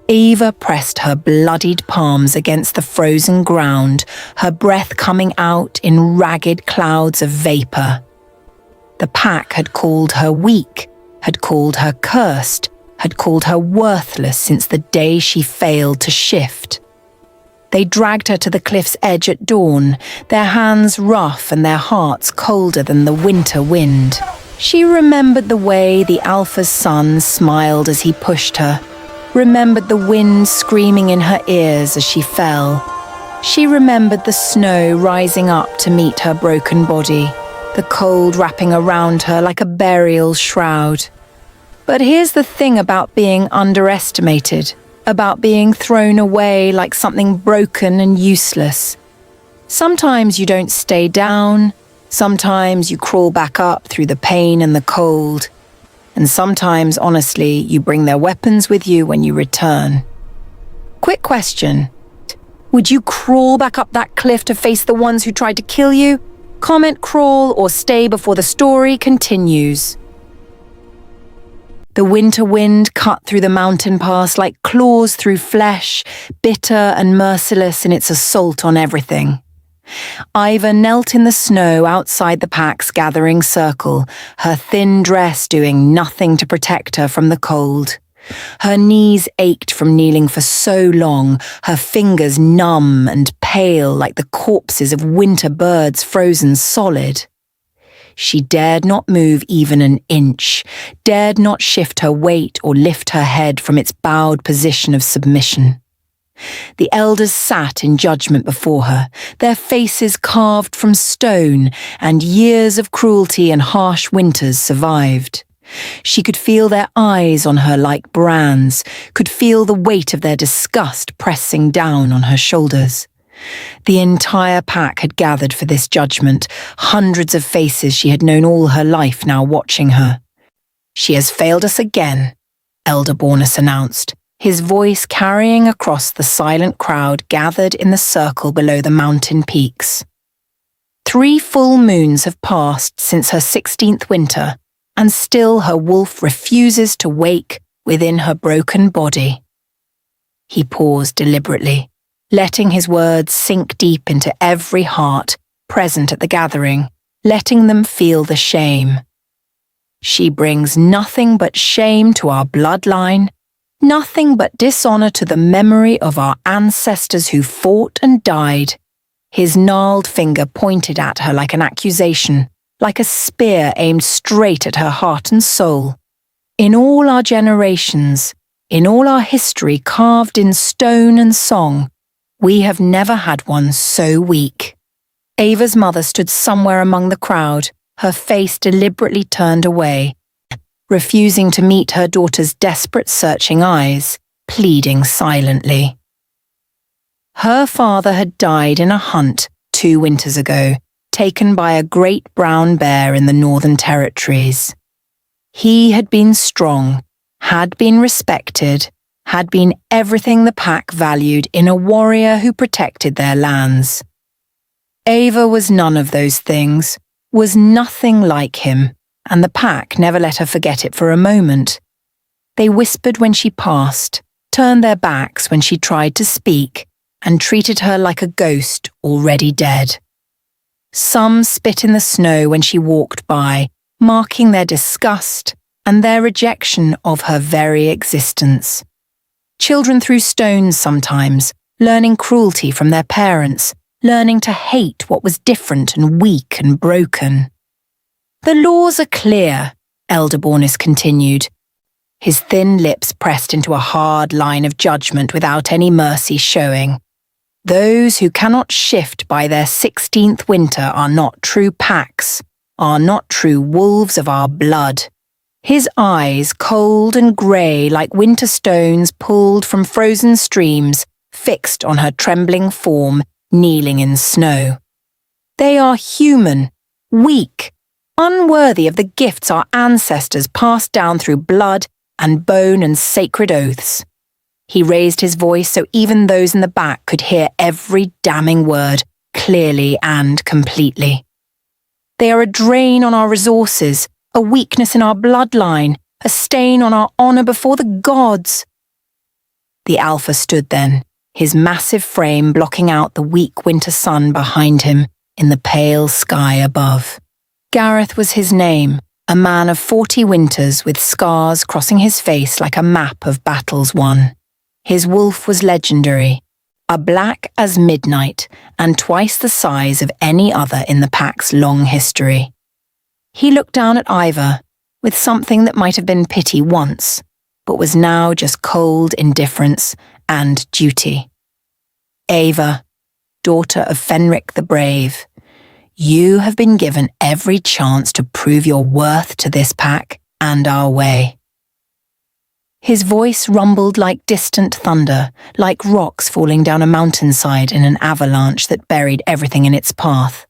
Eiva pressed her bloodied palms against the frozen ground, her breath coming out in ragged clouds of vapor. The pack had called her weak, had called her cursed, had called her worthless since the day she failed to shift. They dragged her to the cliff's edge at dawn, their hands rough and their hearts colder than the winter wind. She remembered the way the Alpha's sun smiled as he pushed her, remembered the wind screaming in her ears as she fell. She remembered the snow rising up to meet her broken body, the cold wrapping around her like a burial shroud. But here's the thing about being underestimated, about being thrown away like something broken and useless. Sometimes you don't stay down, sometimes you crawl back up through the pain and the cold. And sometimes, honestly, you bring their weapons with you when you return. Quick question. Would you crawl back up that cliff to face the ones who tried to kill you? Comment crawl or stay before the story continues. The winter wind cut through the mountain pass like claws through flesh, bitter and merciless in its assault on everything. Eiva knelt in the snow outside the pack's gathering circle, her thin dress doing nothing to protect her from the cold. Her knees ached from kneeling for so long, her fingers numb and pale like the corpses of winter birds frozen solid. She dared not move even an inch, dared not shift her weight or lift her head from its bowed position of submission. The elders sat in judgment before her, their faces carved from stone, and years of cruelty and harsh winters survived. She could feel their eyes on her like brands, could feel the weight of their disgust pressing down on her shoulders. The entire pack had gathered for this judgment, hundreds of faces she had known all her life now watching her. "She has failed us again," Elder Bornus announced, his voice carrying across the silent crowd gathered in the circle below the mountain peaks. 3 full moons have passed since her 16th winter, and still her wolf refuses to wake within her broken body. He paused deliberately, letting his words sink deep into every heart present at the gathering, letting them feel the shame. "She brings nothing but shame to our bloodline, nothing but dishonor to the memory of our ancestors who fought and died." His gnarled finger pointed at her like an accusation, like a spear aimed straight at her heart and soul. "In all our generations, in all our history carved in stone and song, we have never had one so weak." Eiva's mother stood somewhere among the crowd, her face deliberately turned away, refusing to meet her daughter's desperate searching eyes, pleading silently. Her father had died in a hunt 2 winters ago, taken by a great brown bear in the Northern Territories. He had been strong, had been respected, had been everything the pack valued in a warrior who protected their lands. Eiva was none of those things, was nothing like him, and the pack never let her forget it for a moment. They whispered when she passed, turned their backs when she tried to speak, and treated her like a ghost already dead. Some spit in the snow when she walked by, marking their disgust and their rejection of her very existence. Children threw stones sometimes, learning cruelty from their parents, learning to hate what was different and weak and broken. "The laws are clear," Elder Bornus continued, his thin lips pressed into a hard line of judgment without any mercy showing. "Those who cannot shift by their 16th winter are not true packs, are not true wolves of our blood." His eyes, cold and grey like winter stones pulled from frozen streams, fixed on her trembling form, kneeling in snow. "They are human, weak, unworthy of the gifts our ancestors passed down through blood and bone and sacred oaths." He raised his voice so even those in the back could hear every damning word, clearly and completely. "They are a drain on our resources, a weakness in our bloodline, a stain on our honor before the gods." The alpha stood then, his massive frame blocking out the weak winter sun behind him in the pale sky above. Gareth was his name, a man of 40 winters with scars crossing his face like a map of battles won. His wolf was legendary, a black as midnight and twice the size of any other in the pack's long history. He looked down at Eiva with something that might have been pity once, but was now just cold indifference and duty. Eiva, daughter of Fenric the Brave, you have been given every chance to prove your worth to this pack and our way. His voice rumbled like distant thunder, like rocks falling down a mountainside in an avalanche that buried everything in its path.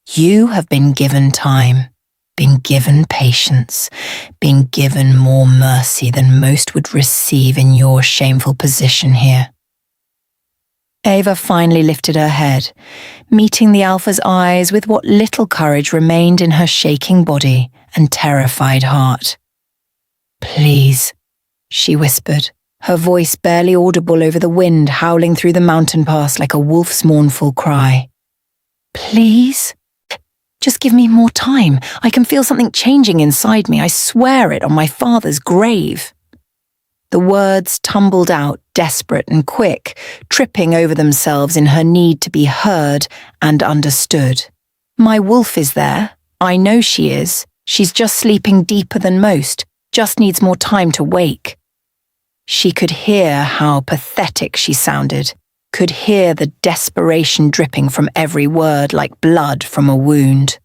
You have been given time, been given patience, been given more mercy than most would receive in your shameful position here. Eiva finally lifted her head, meeting the alpha's eyes with what little courage remained in her shaking body and terrified heart. Please, she whispered, her voice barely audible over the wind howling through the mountain pass like a wolf's mournful cry. Please? Just give me more time. I can feel something changing inside me. I swear it on my father's grave. The words tumbled out desperate and quick, tripping over themselves in her need to be heard and understood. My wolf is there. I know she is. She's just sleeping deeper than most, just needs more time to wake. She could hear how pathetic she sounded, could hear the desperation dripping from every word like blood from a wound.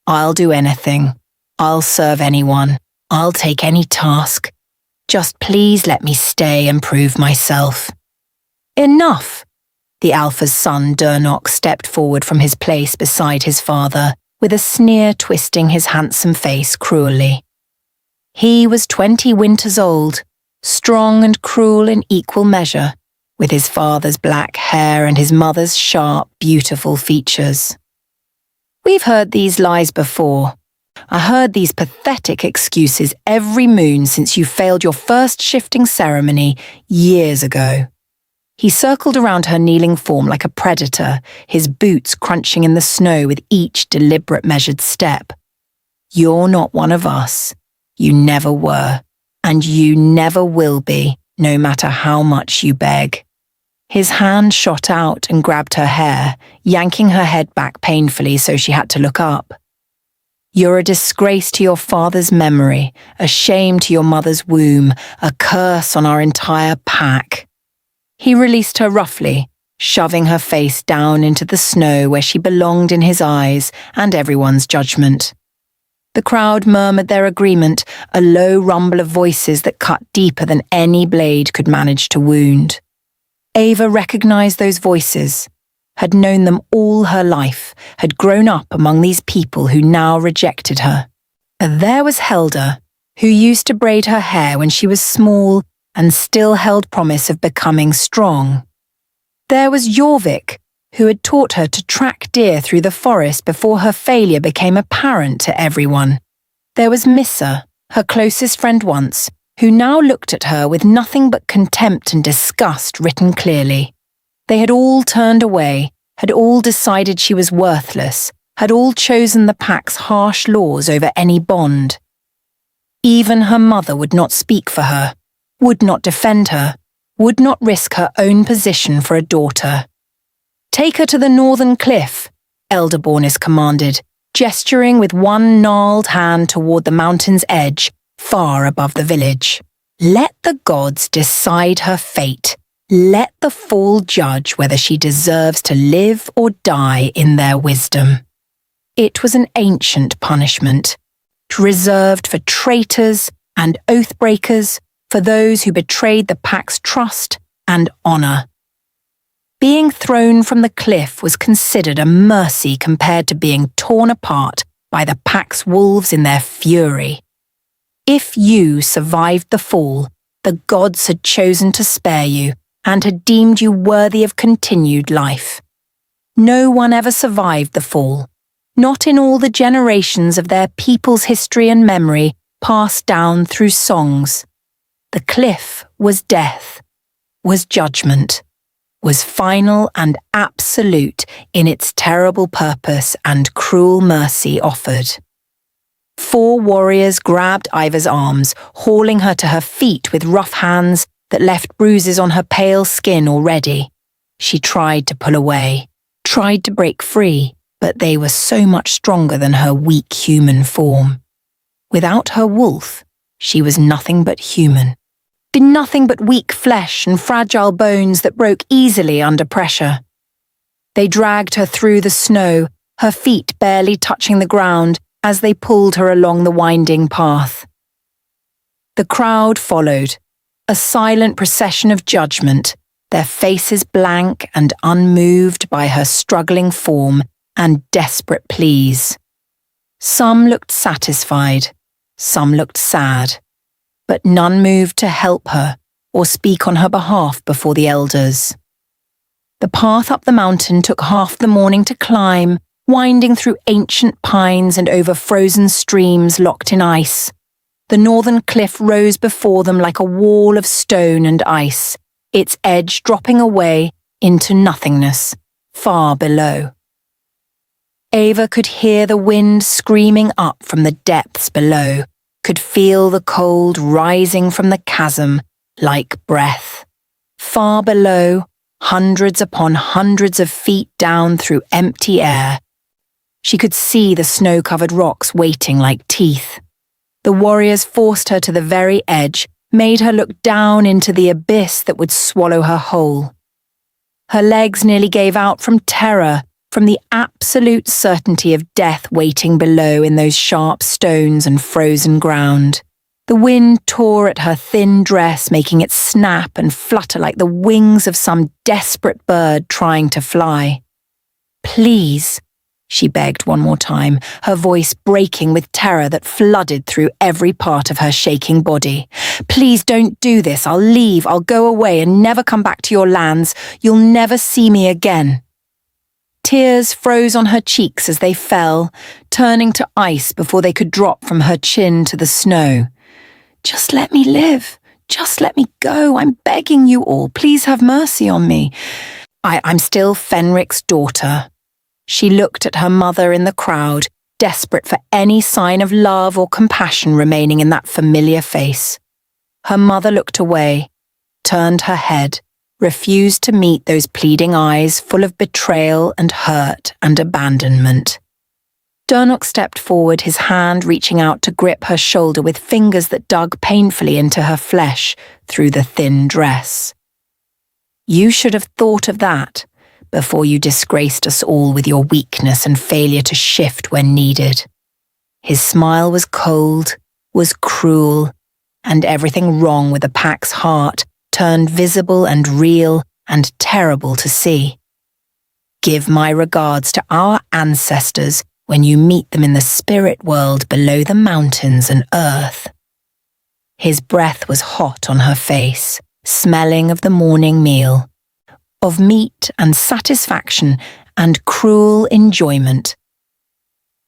I'll do anything. I'll serve anyone. I'll take any task. Just please let me stay and prove myself. Enough! The alpha's son, Duro, stepped forward from his place beside his father, with a sneer twisting his handsome face cruelly. He was 20 winters old, strong and cruel in equal measure, with his father's black hair and his mother's sharp, beautiful features. We've heard these lies before. I heard these pathetic excuses every moon since you failed your first shifting ceremony years ago. He circled around her kneeling form like a predator, his boots crunching in the snow with each deliberate measured step. You're not one of us. You never were, and you never will be, no matter how much you beg. His hand shot out and grabbed her hair, yanking her head back painfully so she had to look up. You're a disgrace to your father's memory, a shame to your mother's womb, a curse on our entire pack. He released her roughly, shoving her face down into the snow where she belonged in his eyes and everyone's judgment. The crowd murmured their agreement, a low rumble of voices that cut deeper than any blade could manage to wound. Eiva recognized those voices, had known them all her life, had grown up among these people who now rejected her. There was Helda, who used to braid her hair when she was small and still held promise of becoming strong. There was Jorvik, who had taught her to track deer through the forest before her failure became apparent to everyone. There was Missa, her closest friend once, who now looked at her with nothing but contempt and disgust written clearly. They had all turned away, had all decided she was worthless, had all chosen the pack's harsh laws over any bond. Even her mother would not speak for her, would not defend her, would not risk her own position for a daughter. Take her to the northern cliff, Elder Bornis commanded, gesturing with one gnarled hand toward the mountain's edge, far above the village. Let the gods decide her fate. Let the fall judge whether she deserves to live or die in their wisdom. It was an ancient punishment, reserved for traitors and oath-breakers, for those who betrayed the pack's trust and honor. Being thrown from the cliff was considered a mercy compared to being torn apart by the pack's wolves in their fury. If you survived the fall, the gods had chosen to spare you and had deemed you worthy of continued life. No one ever survived the fall, not in all the generations of their people's history and memory passed down through songs. The cliff was death, was judgment, was final and absolute in its terrible purpose and cruel mercy offered. 4 warriors grabbed Eiva's arms, hauling her to her feet with rough hands that left bruises on her pale skin already. She tried to pull away, tried to break free, but they were so much stronger than her weak human form. Without her wolf, she was nothing but human. Been nothing but weak flesh and fragile bones that broke easily under pressure. They dragged her through the snow, her feet barely touching the ground as they pulled her along the winding path. The crowd followed, a silent procession of judgment, their faces blank and unmoved by her struggling form and desperate pleas. Some looked satisfied, some looked sad, but none moved to help her or speak on her behalf before the elders. The path up the mountain took half the morning to climb, winding through ancient pines and over frozen streams locked in ice. The northern cliff rose before them like a wall of stone and ice, its edge dropping away into nothingness, far below. Eiva could hear the wind screaming up from the depths below, could feel the cold rising from the chasm like breath. Far below, hundreds upon hundreds of feet down through empty air, she could see the snow-covered rocks waiting like teeth. The warriors forced her to the very edge, made her look down into the abyss that would swallow her whole. Her legs nearly gave out from terror, from the absolute certainty of death waiting below in those sharp stones and frozen ground. The wind tore at her thin dress, making it snap and flutter like the wings of some desperate bird trying to fly. "Please," she begged one more time, her voice breaking with terror that flooded through every part of her shaking body. "Please don't do this. I'll leave. I'll go away and never come back to your lands. You'll never see me again." Tears froze on her cheeks as they fell, turning to ice before they could drop from her chin to the snow. "Just let me live. Just let me go. I'm begging you all. Please have mercy on me. I'm still Fenric's daughter." She looked at her mother in the crowd, desperate for any sign of love or compassion remaining in that familiar face. Her mother looked away, turned her head, refused to meet those pleading eyes full of betrayal and hurt and abandonment. Durnok stepped forward, his hand reaching out to grip her shoulder with fingers that dug painfully into her flesh through the thin dress. "You should have thought of that before you disgraced us all with your weakness and failure to shift when needed." His smile was cold, was cruel, and everything wrong with the pack's heart turned visible and real and terrible to see. "Give my regards to our ancestors when you meet them in the spirit world below the mountains and earth." His breath was hot on her face, smelling of the morning meal, of meat and satisfaction and cruel enjoyment.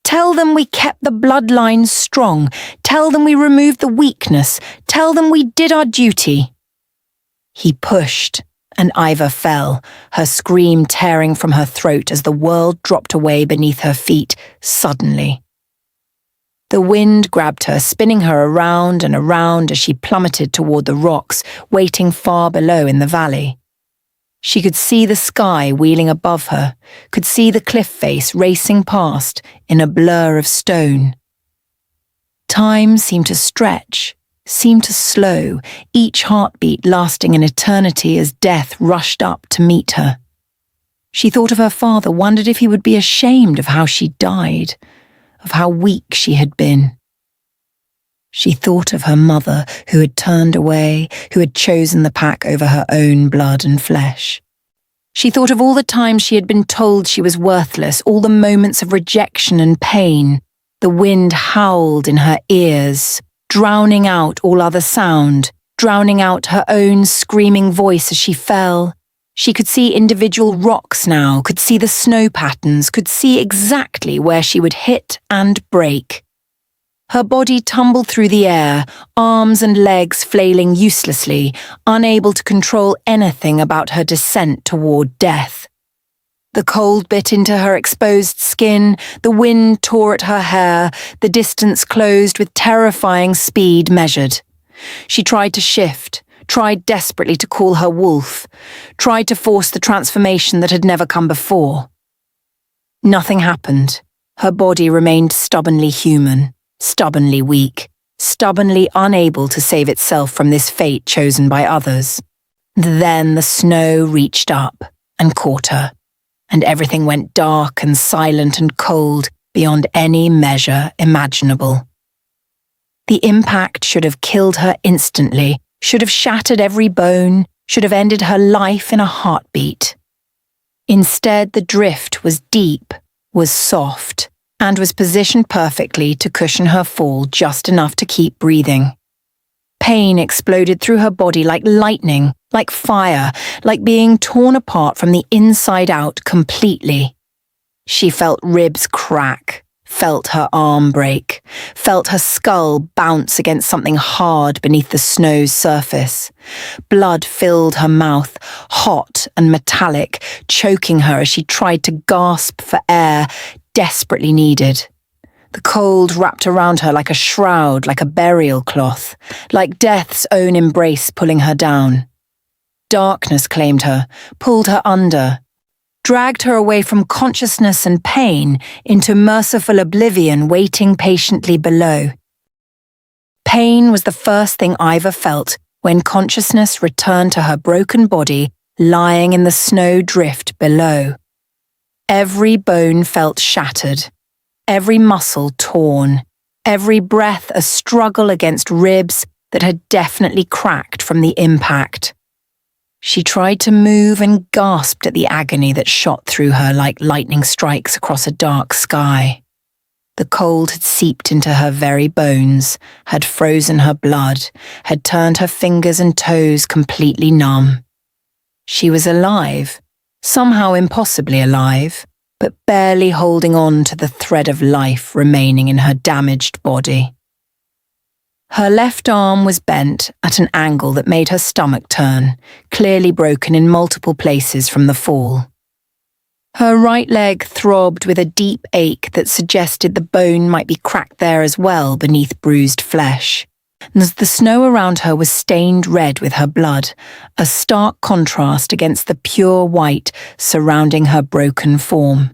"Tell them we kept the bloodline strong. Tell them we removed the weakness. Tell them we did our duty." He pushed, and Eiva fell, her scream tearing from her throat as the world dropped away beneath her feet suddenly. The wind grabbed her, spinning her around and around as she plummeted toward the rocks, waiting far below in the valley. She could see the sky wheeling above her, could see the cliff face racing past in a blur of stone. Time seemed to stretch, seemed to slow, each heartbeat lasting an eternity as death rushed up to meet her. She thought of her father, wondered if he would be ashamed of how she died, of how weak she had been. She thought of her mother, who had turned away, who had chosen the pack over her own blood and flesh. She thought of all the times she had been told she was worthless, all the moments of rejection and pain. The wind howled in her ears, drowning out all other sound, drowning out her own screaming voice as she fell. She could see individual rocks now, could see the snow patterns, could see exactly where she would hit and break. Her body tumbled through the air, arms and legs flailing uselessly, unable to control anything about her descent toward death. The cold bit into her exposed skin, the wind tore at her hair, the distance closed with terrifying speed measured. She tried to shift, tried desperately to call her wolf, tried to force the transformation that had never come before. Nothing happened. Her body remained stubbornly human, stubbornly weak, stubbornly unable to save itself from this fate chosen by others. Then the snow reached up and caught her, and everything went dark and silent and cold beyond any measure imaginable. The impact should have killed her instantly, should have shattered every bone, should have ended her life in a heartbeat. Instead, the drift was deep, was soft, and was positioned perfectly to cushion her fall just enough to keep breathing. Pain exploded through her body like lightning, like fire, like being torn apart from the inside out completely. She felt ribs crack, felt her arm break, felt her skull bounce against something hard beneath the snow's surface. Blood filled her mouth, hot and metallic, choking her as she tried to gasp for air, desperately needed. The cold wrapped around her like a shroud, like a burial cloth, like death's own embrace pulling her down. Darkness claimed her, pulled her under, dragged her away from consciousness and pain into merciful oblivion waiting patiently below. Pain was the first thing Eiva felt when consciousness returned to her broken body lying in the snow drift below. Every bone felt shattered, every muscle torn, every breath a struggle against ribs that had definitely cracked from the impact. She tried to move and gasped at the agony that shot through her like lightning strikes across a dark sky. The cold had seeped into her very bones, had frozen her blood, had turned her fingers and toes completely numb. She was alive, somehow impossibly alive, but barely holding on to the thread of life remaining in her damaged body. Her left arm was bent at an angle that made her stomach turn, clearly broken in multiple places from the fall. Her right leg throbbed with a deep ache that suggested the bone might be cracked there as well beneath bruised flesh. As the snow around her was stained red with her blood, a stark contrast against the pure white surrounding her broken form.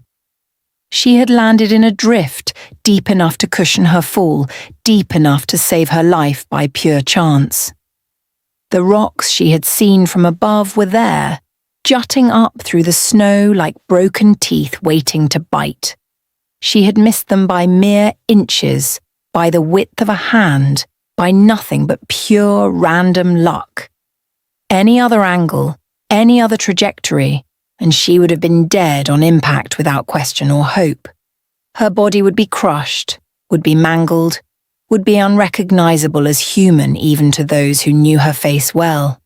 She had landed in a drift deep enough to cushion her fall, deep enough to save her life by pure chance. The rocks she had seen from above were there, jutting up through the snow like broken teeth waiting to bite. She had missed them by mere inches, by the width of a hand, by nothing but pure random luck. Any other angle, any other trajectory, and she would have been dead on impact without question or hope. Her body would be crushed, would be mangled, would be unrecognizable as human even to those who knew her face well.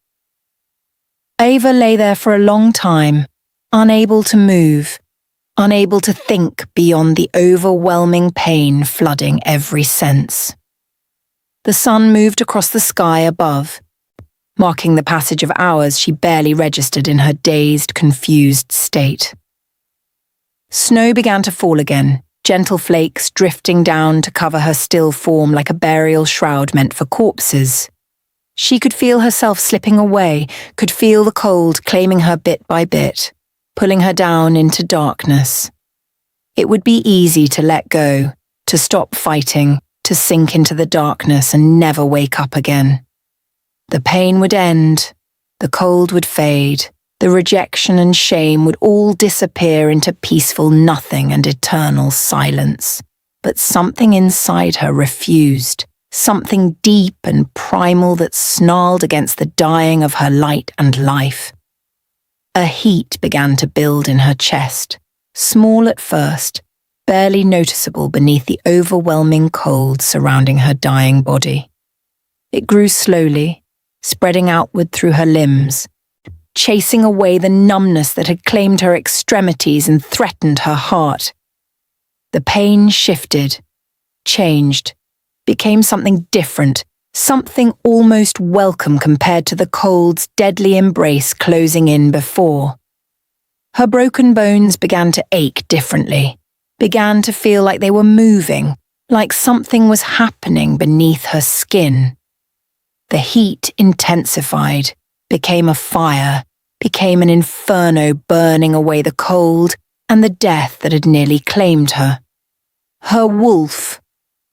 Eiva lay there for a long time, unable to move, unable to think beyond the overwhelming pain flooding every sense. The sun moved across the sky above, marking the passage of hours she barely registered in her dazed, confused state. Snow began to fall again, gentle flakes drifting down to cover her still form like a burial shroud meant for corpses. She could feel herself slipping away, could feel the cold claiming her bit by bit, pulling her down into darkness. It would be easy to let go, to stop fighting, to sink into the darkness and never wake up again. The pain would end, the cold would fade, the rejection and shame would all disappear into peaceful nothing and eternal silence. But something inside her refused, something deep and primal that snarled against the dying of her light and life. A heat began to build in her chest, small at first, barely noticeable beneath the overwhelming cold surrounding her dying body. It grew slowly, spreading outward through her limbs, chasing away the numbness that had claimed her extremities and threatened her heart. The pain shifted, changed, became something different, something almost welcome compared to the cold's deadly embrace closing in before. Her broken bones began to ache differently, began to feel like they were moving, like something was happening beneath her skin. The heat intensified, became a fire, became an inferno burning away the cold and the death that had nearly claimed her. Her wolf,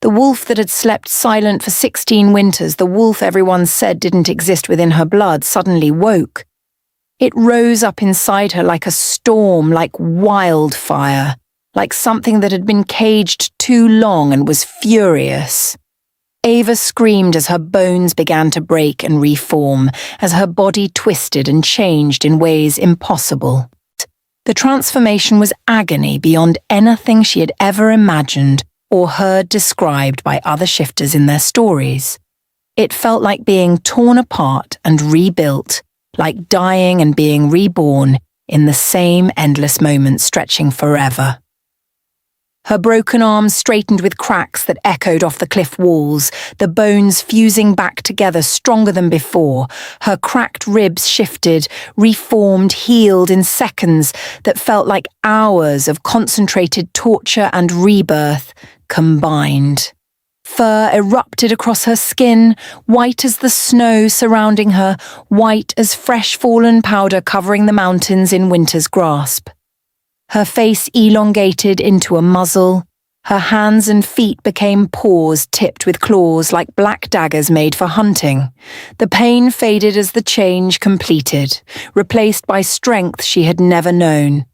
the wolf that had slept silent for 16 winters, the wolf everyone said didn't exist within her blood, suddenly woke. It rose up inside her like a storm, like wildfire, like something that had been caged too long and was furious. Eiva screamed as her bones began to break and reform, as her body twisted and changed in ways impossible. The transformation was agony beyond anything she had ever imagined or heard described by other shifters in their stories. It felt like being torn apart and rebuilt, like dying and being reborn in the same endless moment stretching forever. Her broken arms straightened with cracks that echoed off the cliff walls, the bones fusing back together stronger than before. Her cracked ribs shifted, reformed, healed in seconds that felt like hours of concentrated torture and rebirth combined. Fur erupted across her skin, white as the snow surrounding her, white as fresh fallen powder covering the mountains in winter's grasp. Her face elongated into a muzzle. Her hands and feet became paws tipped with claws like black daggers made for hunting. The pain faded as the change completed, replaced by strength she had never known,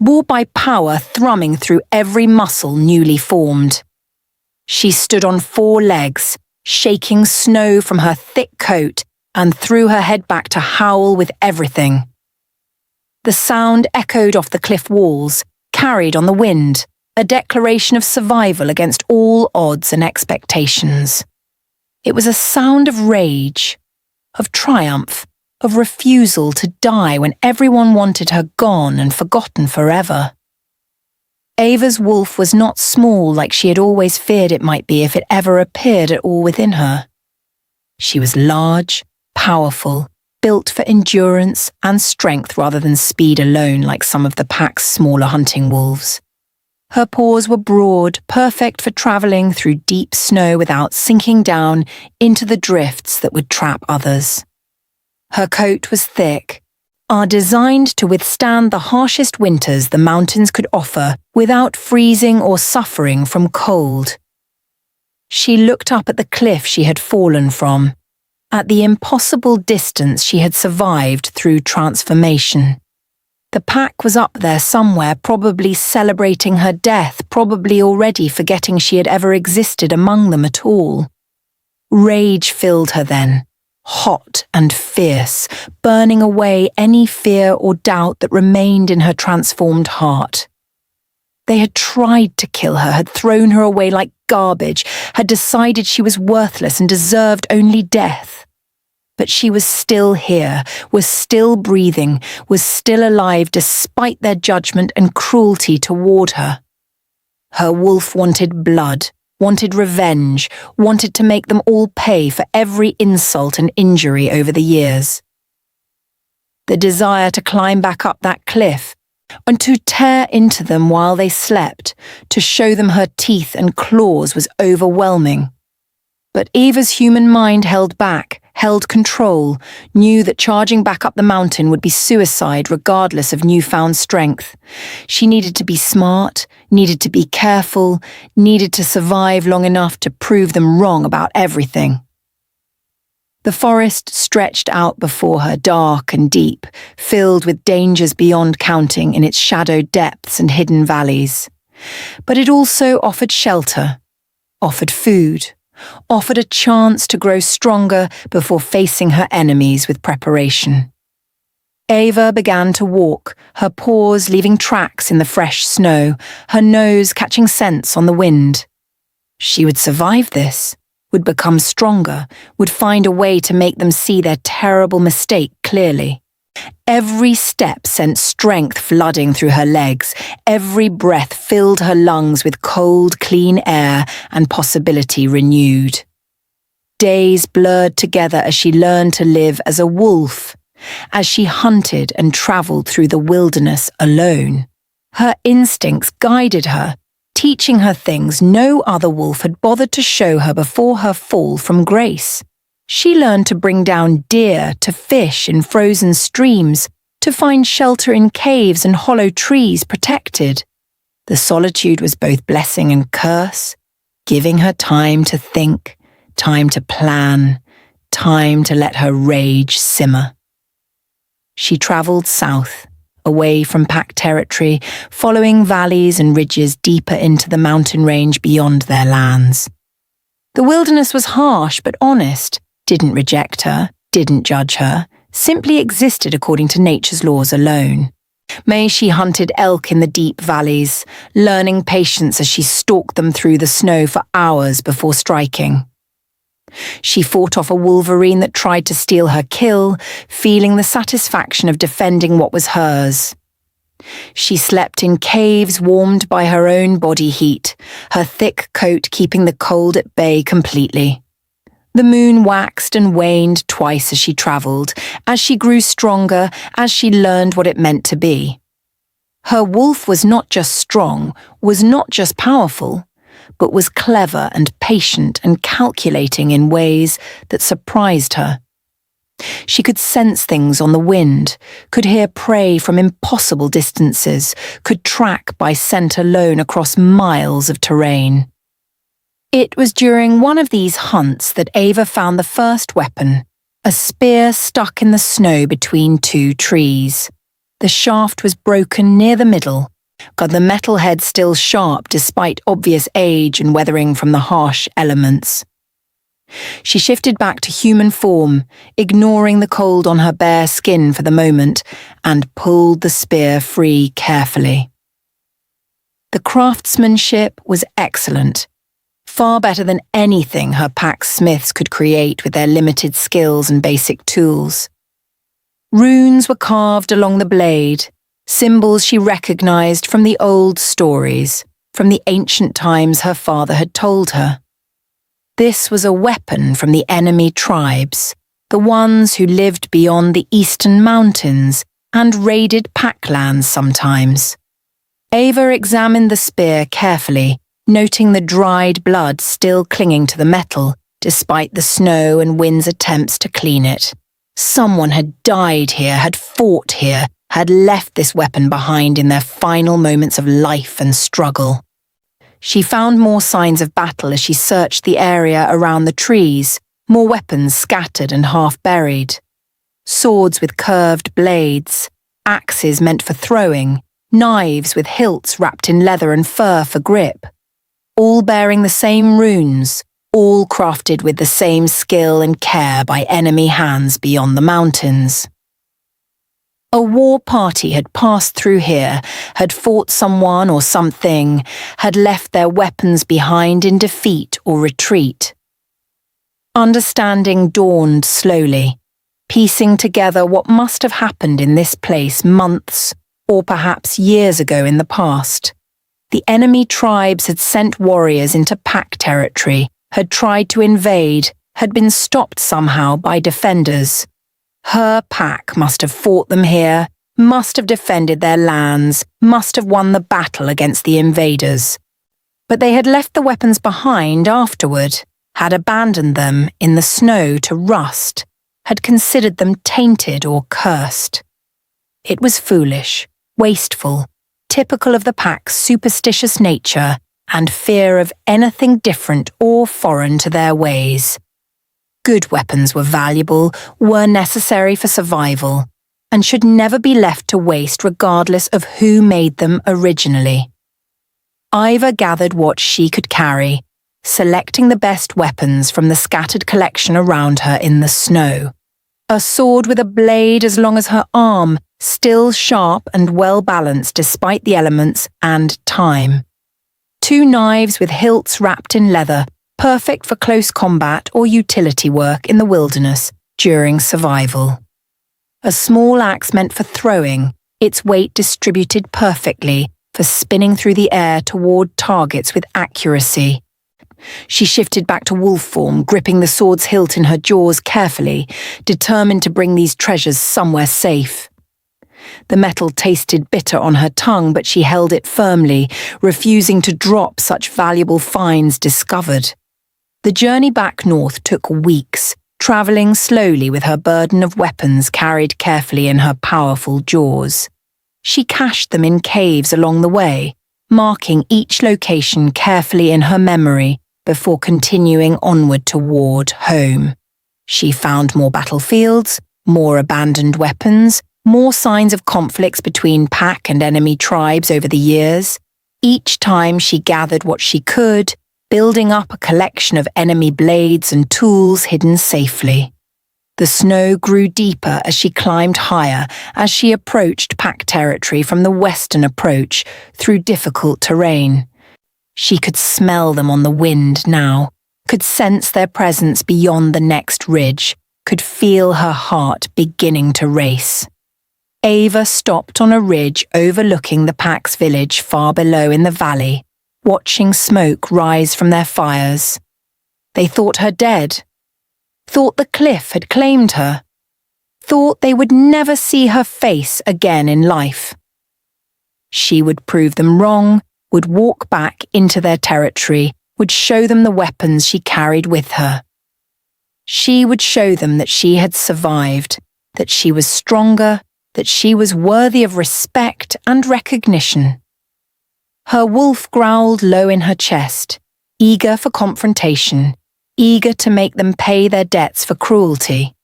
brought by power thrumming through every muscle newly formed. She stood on 4 legs, shaking snow from her thick coat, and threw her head back to howl with everything. The sound echoed off the cliff walls, carried on the wind, a declaration of survival against all odds and expectations. It was a sound of rage, of triumph, of refusal to die when everyone wanted her gone and forgotten forever. Eiva's wolf was not small like she had always feared it might be if it ever appeared at all within her. She was large, powerful, built for endurance and strength rather than speed alone like some of the pack's smaller hunting wolves. Her paws were broad, perfect for travelling through deep snow without sinking down into the drifts that would trap others. Her coat was thick, designed to withstand the harshest winters the mountains could offer without freezing or suffering from cold. She looked up at the cliff she had fallen from, at the impossible distance she had survived through transformation. The pack was up there somewhere, probably celebrating her death, probably already forgetting she had ever existed among them at all. Rage filled her then, hot and fierce, burning away any fear or doubt that remained in her transformed heart. They had tried to kill her, had thrown her away like garbage, had decided she was worthless and deserved only death. But she was still here, was still breathing, was still alive despite their judgment and cruelty toward her. Her wolf wanted blood, wanted revenge, wanted to make them all pay for every insult and injury over the years. The desire to climb back up that cliff, and to tear into them while they slept, to show them her teeth and claws was overwhelming. But Eiva's human mind held back, held control, knew that charging back up the mountain would be suicide regardless of newfound strength. She needed to be smart, needed to be careful, needed to survive long enough to prove them wrong about everything. The forest stretched out before her, dark and deep, filled with dangers beyond counting in its shadowed depths and hidden valleys. But it also offered shelter, offered food, offered a chance to grow stronger before facing her enemies with preparation. Eiva began to walk, her paws leaving tracks in the fresh snow, her nose catching scents on the wind. She would survive this, would become stronger, would find a way to make them see their terrible mistake clearly. Every step sent strength flooding through her legs. Every breath filled her lungs with cold, clean air and possibility renewed. Days blurred together as she learned to live as a wolf, as she hunted and travelled through the wilderness alone. Her instincts guided her, teaching her things no other wolf had bothered to show her before her fall from grace. She learned to bring down deer, to fish in frozen streams, to find shelter in caves and hollow trees protected. The solitude was both blessing and curse, giving her time to think, time to plan, time to let her rage simmer. She travelled south, away from pack territory, following valleys and ridges deeper into the mountain range beyond their lands. The wilderness was harsh but honest, didn't reject her, didn't judge her, simply existed according to nature's laws alone. May she hunted elk in the deep valleys, learning patience as she stalked them through the snow for hours before striking. She fought off a wolverine that tried to steal her kill, feeling the satisfaction of defending what was hers. She slept in caves warmed by her own body heat, her thick coat keeping the cold at bay completely. The moon waxed and waned twice as she travelled, as she grew stronger, as she learned what it meant to be. Her wolf was not just strong, was not just powerful, but was clever and patient and calculating in ways that surprised her. She could sense things on the wind, could hear prey from impossible distances, could track by scent alone across miles of terrain. It was during one of these hunts that Eiva found the first weapon, a spear stuck in the snow between two trees. The shaft was broken near the middle, but the metal head still sharp despite obvious age and weathering from the harsh elements. She shifted back to human form, ignoring the cold on her bare skin for the moment, and pulled the spear free carefully. The craftsmanship was excellent, far better than anything her pack smiths could create with their limited skills and basic tools. Runes were carved along the blade, symbols she recognized from the old stories, from the ancient times her father had told her. This was a weapon from the enemy tribes, the ones who lived beyond the eastern mountains and raided packlands sometimes. Eiva examined the spear carefully, noting the dried blood still clinging to the metal, despite the snow and wind's attempts to clean it. Someone had died here, had fought here, had left this weapon behind in their final moments of life and struggle. She found more signs of battle as she searched the area around the trees, more weapons scattered and half buried. Swords with curved blades, axes meant for throwing, knives with hilts wrapped in leather and fur for grip. All bearing the same runes, all crafted with the same skill and care by enemy hands beyond the mountains. A war party had passed through here, had fought someone or something, had left their weapons behind in defeat or retreat. Understanding dawned slowly, piecing together what must have happened in this place months or perhaps years ago in the past. The enemy tribes had sent warriors into pack territory, had tried to invade, had been stopped somehow by defenders. Her pack must have fought them here, must have defended their lands, must have won the battle against the invaders. But they had left the weapons behind afterward, had abandoned them in the snow to rust, had considered them tainted or cursed. It was foolish, wasteful, typical of the pack's superstitious nature and fear of anything different or foreign to their ways. Good weapons were valuable, were necessary for survival, and should never be left to waste regardless of who made them originally. Eiva gathered what she could carry, selecting the best weapons from the scattered collection around her in the snow. A sword with a blade as long as her arm, still sharp and well-balanced despite the elements and time. 2 knives with hilts wrapped in leather, perfect for close combat or utility work in the wilderness during survival. a small axe meant for throwing, its weight distributed perfectly for spinning through the air toward targets with accuracy. She shifted back to wolf form, gripping the sword's hilt in her jaws carefully, determined to bring these treasures somewhere safe. The metal tasted bitter on her tongue, but she held it firmly, refusing to drop such valuable finds discovered. The journey back north took weeks, travelling slowly with her burden of weapons carried carefully in her powerful jaws. She cached them in caves along the way, marking each location carefully in her memory before continuing onward toward home. She found more battlefields, more abandoned weapons, more signs of conflicts between pack and enemy tribes over the years. Each time she gathered what she could, building up a collection of enemy blades and tools hidden safely. The snow grew deeper as she climbed higher, as she approached pack territory from the western approach through difficult terrain. She could smell them on the wind now, could sense their presence beyond the next ridge, could feel her heart beginning to race. Eiva stopped on a ridge overlooking the pack's village far below in the valley, watching smoke rise from their fires. They thought her dead, thought the cliff had claimed her, thought they would never see her face again in life. She would prove them wrong, would walk back into their territory, would show them the weapons she carried with her. She would show them that she had survived, that she was stronger, that she was worthy of respect and recognition. Her wolf growled low in her chest, eager for confrontation, eager to make them pay their debts for cruelty.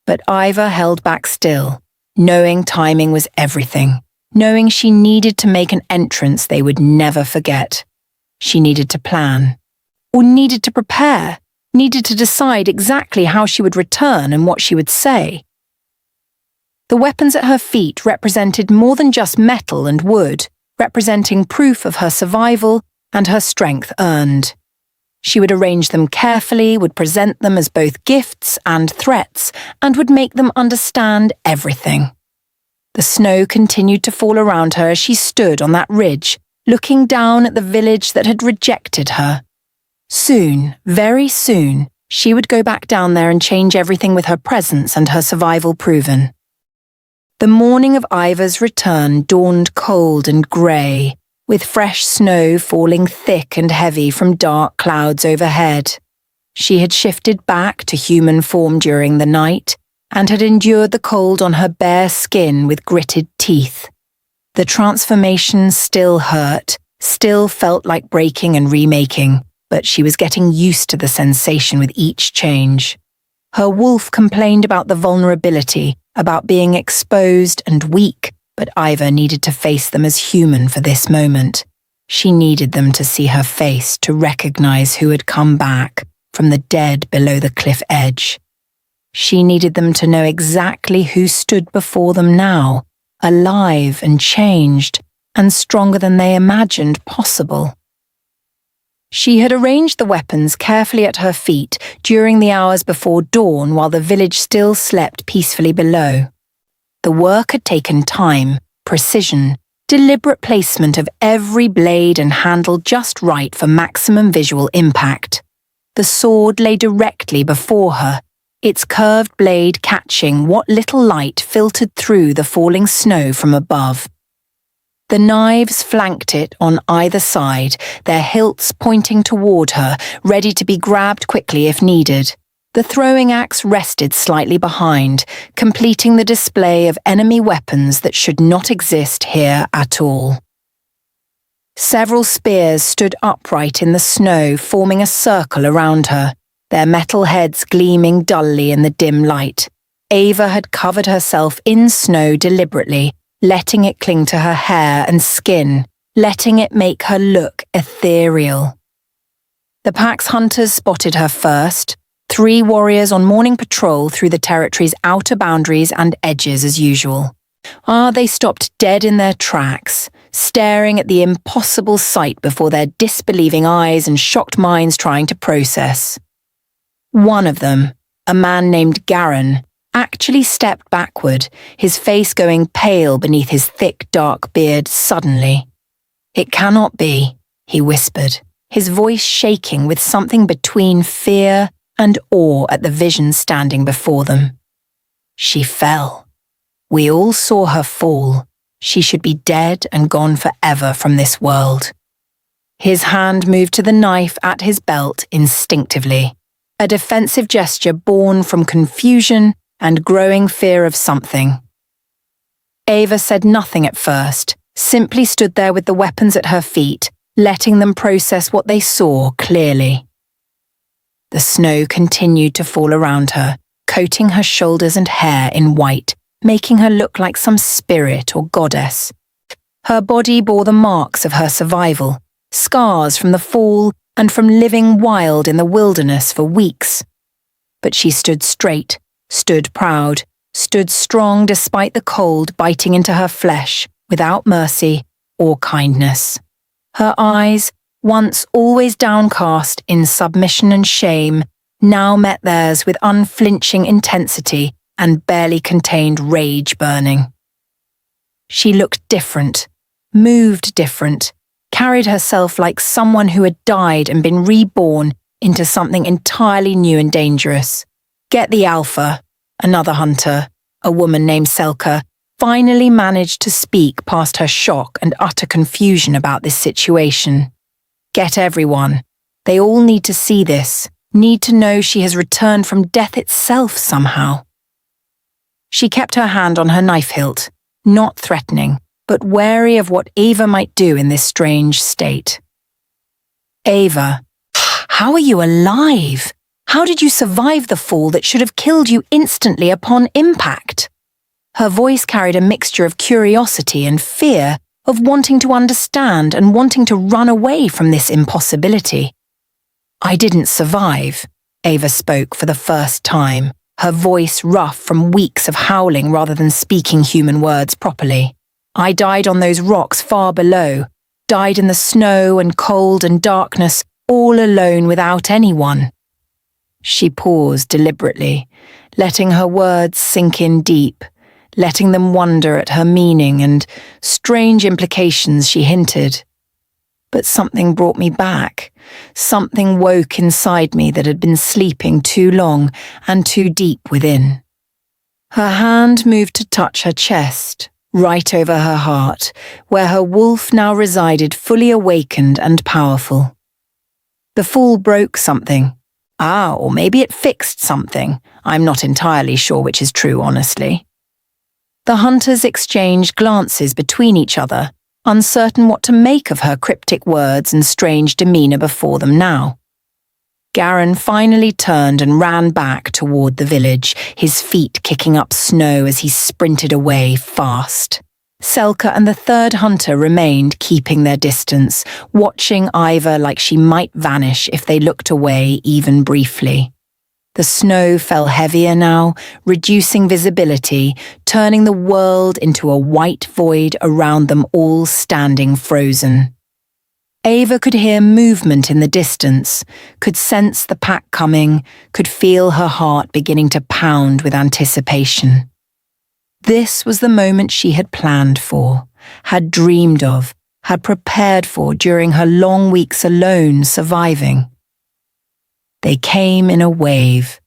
But Eiva held back still, knowing timing was everything, knowing she needed to make an entrance they would never forget. She needed to plan, or needed to prepare, needed to decide exactly how she would return and what she would say. The weapons at her feet represented more than just metal and wood, representing proof of her survival and her strength earned. She would arrange them carefully, would present them as both gifts and threats, and would make them understand everything. The snow continued to fall around her as she stood on that ridge, looking down at the village that had rejected her. Soon, very soon, she would go back down there and change everything with her presence and her survival proven. The morning of Eiva's return dawned cold and grey, with fresh snow falling thick and heavy from dark clouds overhead. She had shifted back to human form during the night, and had endured the cold on her bare skin with gritted teeth. The transformation still hurt, still felt like breaking and remaking, but she was getting used to the sensation with each change. Her wolf complained about the vulnerability, about being exposed and weak, but Eiva needed to face them as human for this moment. She needed them to see her face, to recognize who had come back from the dead below the cliff edge. She needed them to know exactly who stood before them now, alive and changed, and stronger than they imagined possible. She had arranged the weapons carefully at her feet during the hours before dawn while the village still slept peacefully below. The work had taken time, precision, deliberate placement of every blade and handle just right for maximum visual impact. The sword lay directly before her, its curved blade catching what little light filtered through the falling snow from above. The knives flanked it on either side, their hilts pointing toward her, ready to be grabbed quickly if needed. The throwing axe rested slightly behind, completing the display of enemy weapons that should not exist here at all. Several spears stood upright in the snow, forming a circle around her, their metal heads gleaming dully in the dim light. Eiva had covered herself in snow deliberately, letting it cling to her hair and skin, letting it make her look ethereal. The pack's hunters spotted her first, 3 warriors on morning patrol through the territory's outer boundaries and edges as usual. They stopped dead in their tracks, staring at the impossible sight before their disbelieving eyes and shocked minds trying to process. One of them, a man named Garen, actually stepped backward, his face going pale beneath his thick, dark beard suddenly. "It cannot be," he whispered, his voice shaking with something between fear and awe at the vision standing before them. She fell. We all saw her fall. She should be dead and gone forever from this world. His hand moved to the knife at his belt instinctively, a defensive gesture born from confusion and growing fear of something. Eiva said nothing at first, simply stood there with the weapons at her feet, letting them process what they saw clearly. The snow continued to fall around her, coating her shoulders and hair in white, making her look like some spirit or goddess. Her body bore the marks of her survival, scars from the fall and from living wild in the wilderness for weeks. But she stood straight, stood proud, stood strong despite the cold biting into her flesh, without mercy or kindness. Her eyes, once always downcast in submission and shame, now met theirs with unflinching intensity and barely contained rage burning. She looked different, moved different, carried herself like someone who had died and been reborn into something entirely new and dangerous. Get the Alpha, another hunter, a woman named Selka, finally managed to speak past her shock and utter confusion about this situation. Get everyone. They all need to see this, need to know she has returned from death itself somehow. She kept her hand on her knife hilt, not threatening, but wary of what Eiva might do in this strange state. "Eiva, how are you alive? How did you survive the fall that should have killed you instantly upon impact?" Her voice carried a mixture of curiosity and fear, of wanting to understand and wanting to run away from this impossibility. "I didn't survive," Eiva spoke for the first time, her voice rough from weeks of howling rather than speaking human words properly. "I died on those rocks far below, died in the snow and cold and darkness, all alone without anyone." She paused deliberately, letting her words sink in deep, letting them wonder at her meaning and strange implications she hinted. But something brought me back. Something woke inside me that had been sleeping too long and too deep within. Her hand moved to touch her chest, right over her heart, where her wolf now resided fully awakened and powerful. The fall broke something. Or maybe it fixed something. I'm not entirely sure which is true, honestly. The hunters exchanged glances between each other, uncertain what to make of her cryptic words and strange demeanour before them now. Garen finally turned and ran back toward the village, his feet kicking up snow as he sprinted away fast. Selka and the third hunter remained keeping their distance, watching Eiva like she might vanish if they looked away even briefly. The snow fell heavier now, reducing visibility, turning the world into a white void around them all standing frozen. Eiva could hear movement in the distance, could sense the pack coming, could feel her heart beginning to pound with anticipation. This was the moment she had planned for, had dreamed of, had prepared for during her long weeks alone surviving. They came in a wave,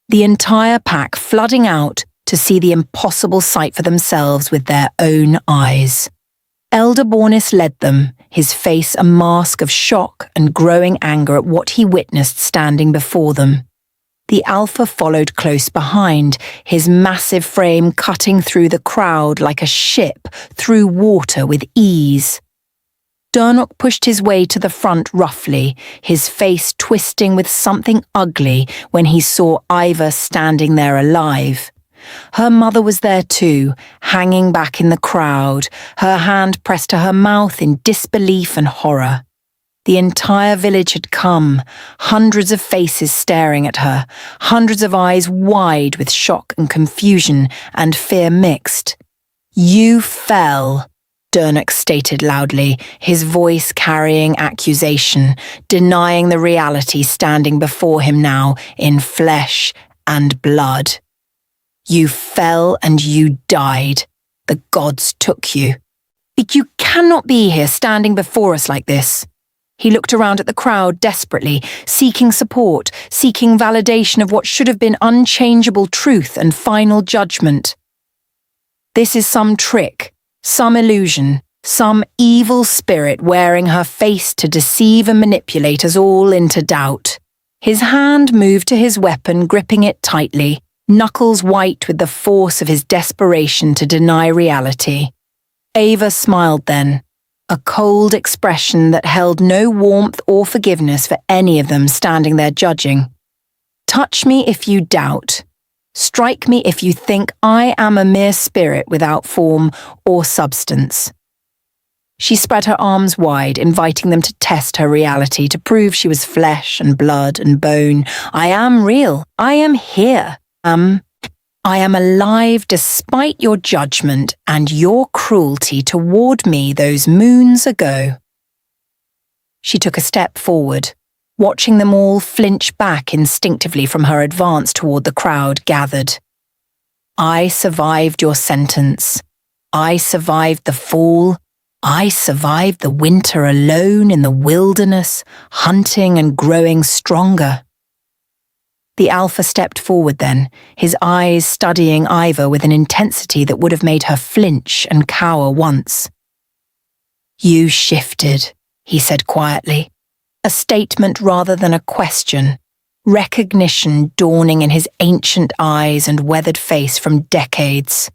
the entire pack flooding out to see the impossible sight for themselves with their own eyes. Elder Bornis led them, his face a mask of shock and growing anger at what he witnessed standing before them. The Alpha followed close behind, his massive frame cutting through the crowd like a ship through water with ease. Durnok pushed his way to the front roughly, his face twisting with something ugly when he saw Eiva standing there alive. Her mother was there too, hanging back in the crowd, her hand pressed to her mouth in disbelief and horror. The entire village had come, hundreds of faces staring at her, hundreds of eyes wide with shock and confusion and fear mixed. "You fell," Durnok stated loudly, his voice carrying accusation, denying the reality standing before him now in flesh and blood. You fell and you died. The gods took you. You cannot be here standing before us like this. He looked around at the crowd desperately, seeking support, seeking validation of what should have been unchangeable truth and final judgment. This is some trick, some illusion, some evil spirit wearing her face to deceive and manipulate us all into doubt. His hand moved to his weapon, gripping it tightly, knuckles white with the force of his desperation to deny reality. Eiva smiled then, a cold expression that held no warmth or forgiveness for any of them standing there judging. Touch me if you doubt. Strike me if you think I am a mere spirit without form or substance. She spread her arms wide, inviting them to test her reality, to prove she was flesh and blood and bone. I am real. I am here. I am alive despite your judgment and your cruelty toward me those moons ago. She took a step forward, watching them all flinch back instinctively from her advance toward the crowd gathered. I survived your sentence. I survived the fall. I survived the winter alone in the wilderness, hunting and growing stronger. The Alpha stepped forward then, his eyes studying Eiva with an intensity that would have made her flinch and cower once. You shifted, he said quietly, a statement rather than a question, recognition dawning in his ancient eyes and weathered face from decades.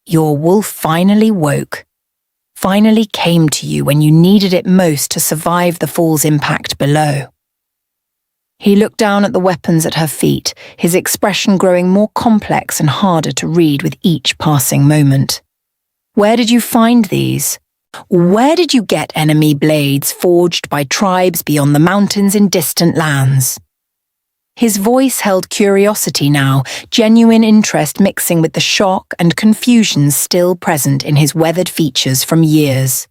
Your wolf finally woke, finally came to you when you needed it most to survive the fall's impact below. He looked down at the weapons at her feet, his expression growing more complex and harder to read with each passing moment. Where did you find these? Where did you get enemy blades forged by tribes beyond the mountains in distant lands? His voice held curiosity now, genuine interest mixing with the shock and confusion still present in his weathered features from years.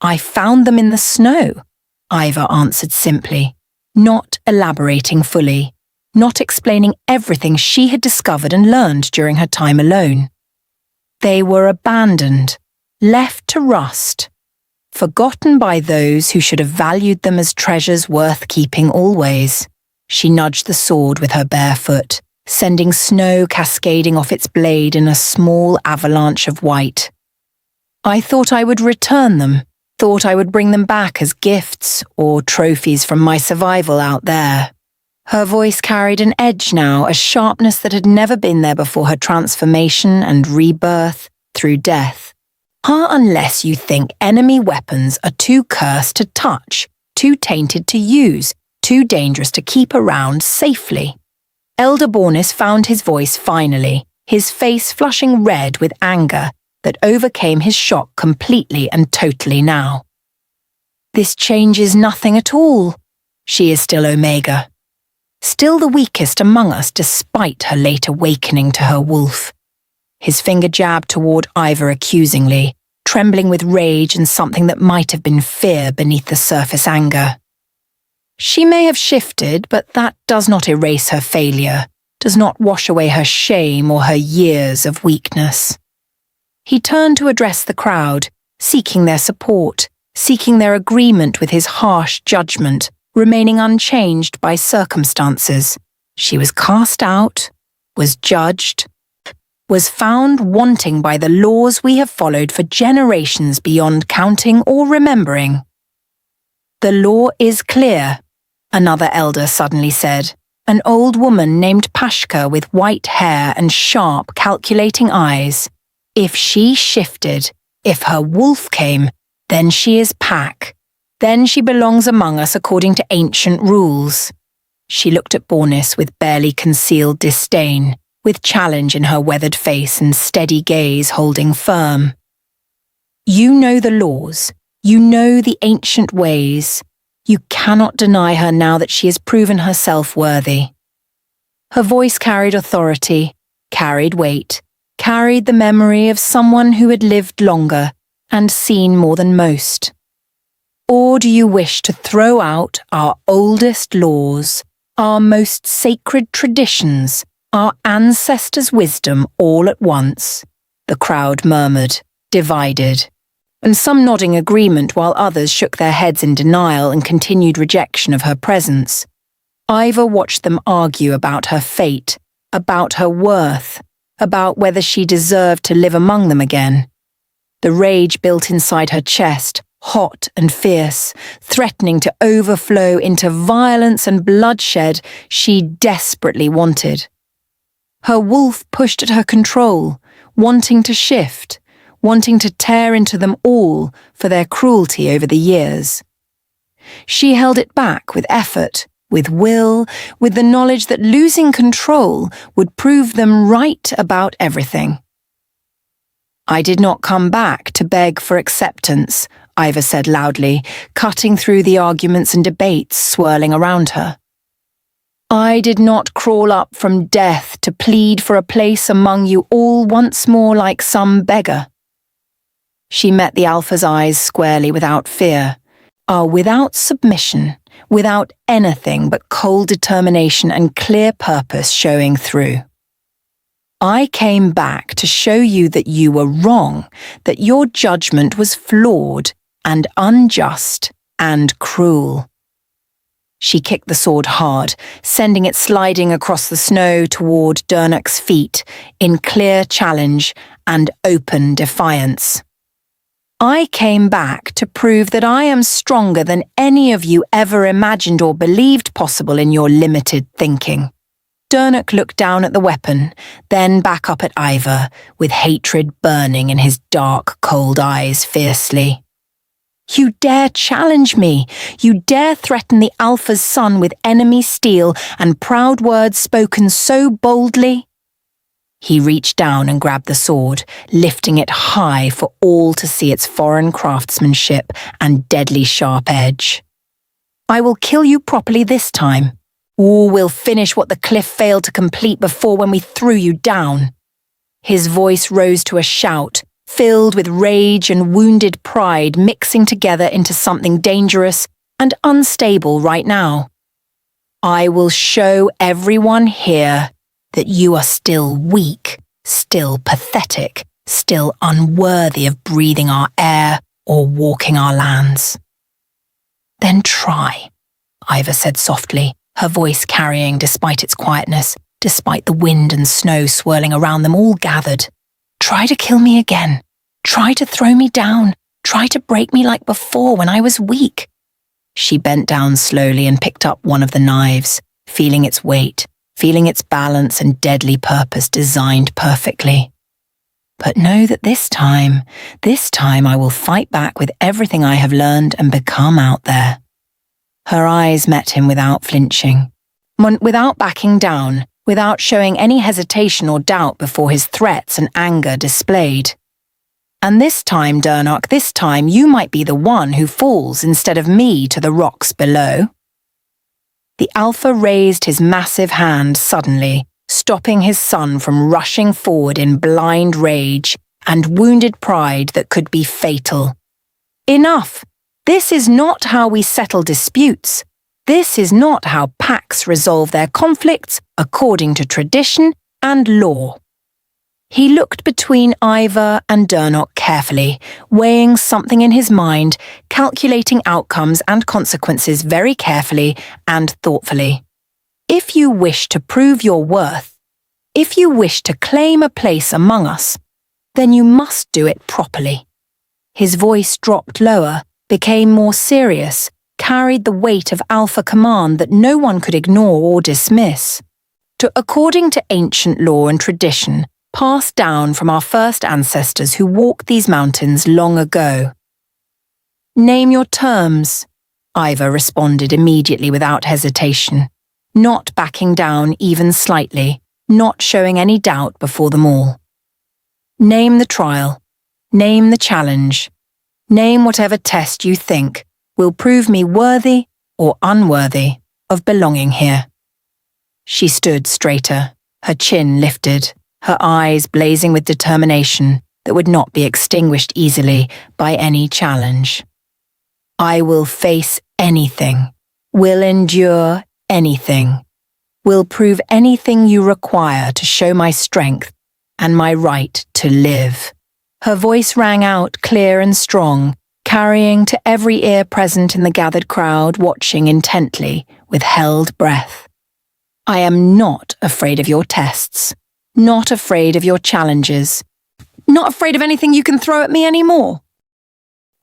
I found them in the snow, Eiva answered simply, not elaborating fully, not explaining everything she had discovered and learned during her time alone. They were abandoned, left to rust, forgotten by those who should have valued them as treasures worth keeping always. She nudged the sword with her bare foot, sending snow cascading off its blade in a small avalanche of white. I thought I would return them, thought I would bring them back as gifts or trophies from my survival out there. Her voice carried an edge now, a sharpness that had never been there before her transformation and rebirth through death. Unless you think enemy weapons are too cursed to touch, too tainted to use, too dangerous to keep around safely. Elder Bornis found his voice finally, his face flushing red with anger that overcame his shock completely and totally now. This changes nothing at all. She is still Omega. Still the weakest among us despite her late awakening to her wolf. His finger jabbed toward Eiva accusingly, trembling with rage and something that might have been fear beneath the surface anger. She may have shifted, but that does not erase her failure, does not wash away her shame or her years of weakness. He turned to address the crowd, seeking their support, seeking their agreement with his harsh judgment, remaining unchanged by circumstances. She was cast out, was judged, was found wanting by the laws we have followed for generations beyond counting or remembering. The law is clear, another elder suddenly said, an old woman named Pashka with white hair and sharp, calculating eyes. If she shifted, if her wolf came, then she is pack. Then she belongs among us according to ancient rules. She looked at Bornis with barely concealed disdain, with challenge in her weathered face and steady gaze holding firm. You know the laws. You know the ancient ways. You cannot deny her now that she has proven herself worthy. Her voice carried authority, carried weight, carried the memory of someone who had lived longer and seen more than most. Or do you wish to throw out our oldest laws, our most sacred traditions, Our ancestors' wisdom all at once, the crowd murmured, divided, and some nodding agreement while others shook their heads in denial and continued rejection of her presence. Eiva watched them argue about her fate, about her worth, about whether she deserved to live among them again. The rage built inside her chest, hot and fierce, threatening to overflow into violence and bloodshed she desperately wanted. Her wolf pushed at her control, wanting to shift, wanting to tear into them all for their cruelty over the years. She held it back with effort, with will, with the knowledge that losing control would prove them right about everything. I did not come back to beg for acceptance, Eiva said loudly, cutting through the arguments and debates swirling around her. I did not crawl up from death to plead for a place among you all once more like some beggar. She met the Alpha's eyes squarely without fear, without submission, without anything but cold determination and clear purpose showing through. I came back to show you that you were wrong, that your judgment was flawed and unjust and cruel. She kicked the sword hard, sending it sliding across the snow toward Durnok's feet in clear challenge and open defiance. I came back to prove that I am stronger than any of you ever imagined or believed possible in your limited thinking. Durnok looked down at the weapon, then back up at Eiva, with hatred burning in his dark, cold eyes fiercely. You dare challenge me. You dare threaten the Alpha's son with enemy steel and proud words spoken so boldly? He reached down and grabbed the sword, lifting it high for all to see its foreign craftsmanship and deadly sharp edge. I will kill you properly this time. Or we'll finish what the cliff failed to complete before when we threw you down. His voice rose to a shout, filled with rage and wounded pride mixing together into something dangerous and unstable right now. I will show everyone here that you are still weak, still pathetic, still unworthy of breathing our air or walking our lands. Then try, Eiva said softly, her voice carrying despite its quietness, despite the wind and snow swirling around them all gathered. Try to kill me again. Try to throw me down. Try to break me like before when I was weak. She bent down slowly and picked up one of the knives, feeling its weight, feeling its balance and deadly purpose designed perfectly. But know that this time I will fight back with everything I have learned and become out there. Her eyes met him without flinching, without backing down, without showing any hesitation or doubt before his threats and anger displayed. And this time, Durnok, this time you might be the one who falls instead of me to the rocks below. The Alpha raised his massive hand suddenly, stopping his son from rushing forward in blind rage and wounded pride that could be fatal. Enough! This is not how we settle disputes. This is not how packs resolve their conflicts according to tradition and law. He looked between Eiva and Durnok carefully, weighing something in his mind, calculating outcomes and consequences very carefully and thoughtfully. If you wish to prove your worth, if you wish to claim a place among us, then you must do it properly. His voice dropped lower, became more serious, carried the weight of Alpha command that no one could ignore or dismiss. According to ancient law and tradition, passed down from our first ancestors who walked these mountains long ago. Name your terms, Eiva responded immediately without hesitation, not backing down even slightly, not showing any doubt before them all. Name the trial, name the challenge, name whatever test you think will prove me worthy or unworthy of belonging here. She stood straighter, her chin lifted, her eyes blazing with determination that would not be extinguished easily by any challenge. I will face anything, will endure anything, will prove anything you require to show my strength and my right to live." Her voice rang out clear and strong, carrying to every ear present in the gathered crowd, watching intently with held breath. "I am not afraid of your tests, not afraid of your challenges, not afraid of anything you can throw at me anymore."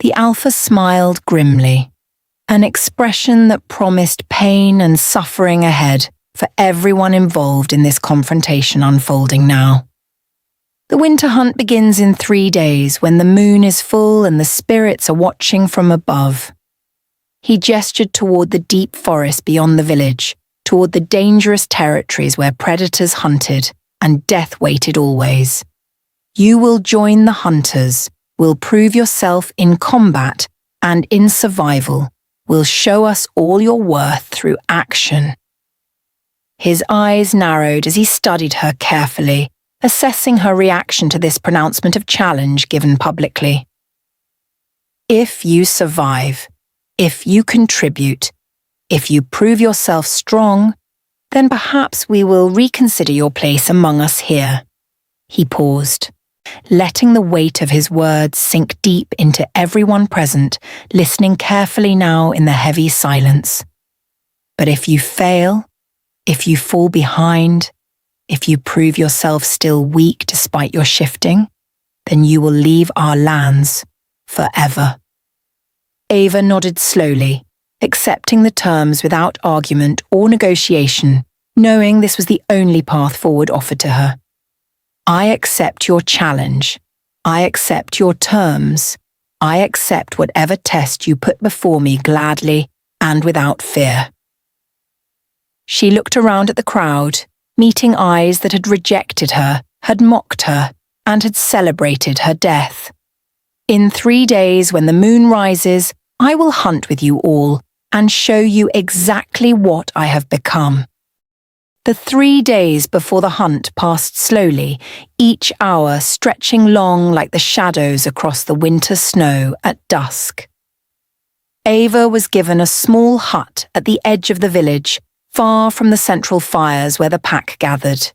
The Alpha smiled grimly, an expression that promised pain and suffering ahead for everyone involved in this confrontation unfolding now. The winter hunt begins in 3 days when the moon is full and the spirits are watching from above. He gestured toward the deep forest beyond the village, toward the dangerous territories where predators hunted and death waited always. "You will join the hunters, will prove yourself in combat and in survival, will show us all your worth through action." His eyes narrowed as he studied her carefully, assessing her reaction to this pronouncement of challenge given publicly. "If you survive, if you contribute, if you prove yourself strong, then perhaps we will reconsider your place among us here." He paused, letting the weight of his words sink deep into everyone present, listening carefully now in the heavy silence. "But if you fail, if you fall behind, if you prove yourself still weak despite your shifting, then you will leave our lands forever." Eiva nodded slowly, accepting the terms without argument or negotiation, knowing this was the only path forward offered to her. "I accept your challenge. I accept your terms. I accept whatever test you put before me gladly and without fear." She looked around at the crowd, meeting eyes that had rejected her, had mocked her, and had celebrated her death. "In 3 days, when the moon rises, I will hunt with you all and show you exactly what I have become." The 3 days before the hunt passed slowly, each hour stretching long like the shadows across the winter snow at dusk. Eiva was given a small hut at the edge of the village, far from the central fires where the pack gathered.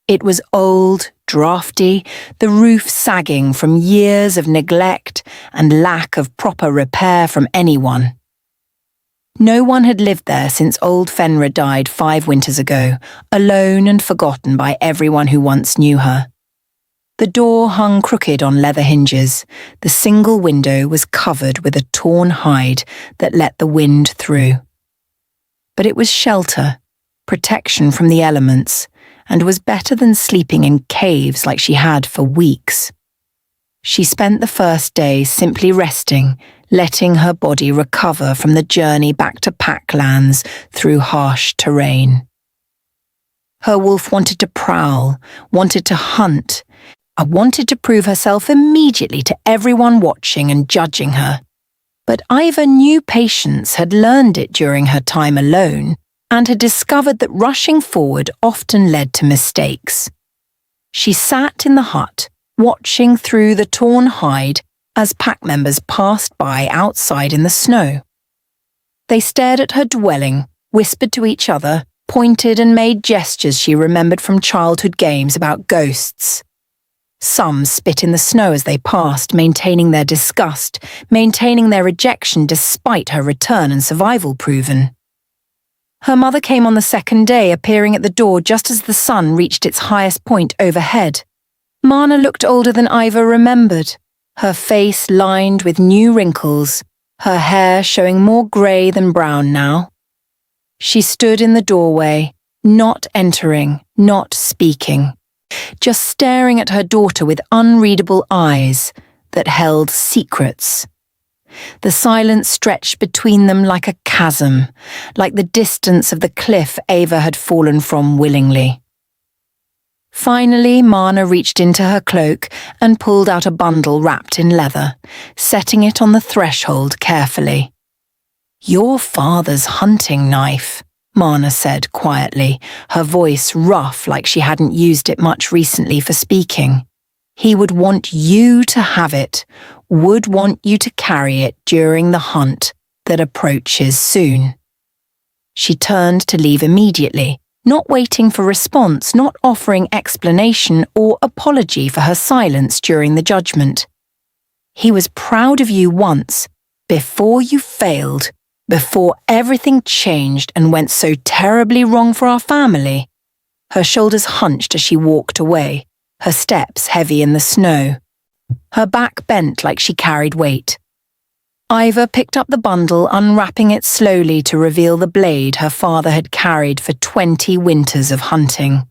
It was old, drafty, the roof sagging from years of neglect and lack of proper repair from anyone. No one had lived there since old Fenra died 5 winters ago, alone and forgotten by everyone who once knew her. The door hung crooked on leather hinges. The single window was covered with a torn hide that let the wind through. But it was shelter, protection from the elements, and was better than sleeping in caves like she had for weeks. She spent the first day simply resting, letting her body recover from the journey back to Packlands through harsh terrain. Her wolf wanted to prowl, wanted to hunt, wanted to prove herself immediately to everyone watching and judging her. But Eiva knew patience, had learned it during her time alone, and had discovered that rushing forward often led to mistakes. She sat in the hut, watching through the torn hide as pack members passed by outside in the snow. They stared at her dwelling, whispered to each other, pointed and made gestures she remembered from childhood games about ghosts. Some spit in the snow as they passed, maintaining their disgust, maintaining their rejection despite her return and survival proven. Her mother came on the second day, appearing at the door just as the sun reached its highest point overhead. Marna looked older than Eiva remembered, her face lined with new wrinkles, her hair showing more grey than brown now. She stood in the doorway, not entering, not speaking, just staring at her daughter with unreadable eyes that held secrets. The silence stretched between them like a chasm, like the distance of the cliff Eiva had fallen from willingly. Finally, Marna reached into her cloak and pulled out a bundle wrapped in leather, setting it on the threshold carefully. "Your father's hunting knife," Marna said quietly, her voice rough like she hadn't used it much recently for speaking. "He would want you to have it, would want you to carry it during the hunt that approaches soon." She turned to leave immediately, not waiting for response, not offering explanation or apology for her silence during the judgment. He was proud of you once, before you failed, before everything changed and went so terribly wrong for our family. Her shoulders hunched as she walked away, her steps heavy in the snow. Her back bent like she carried weight. Eiva picked up the bundle, unwrapping it slowly to reveal the blade her father had carried for 20 winters of hunting.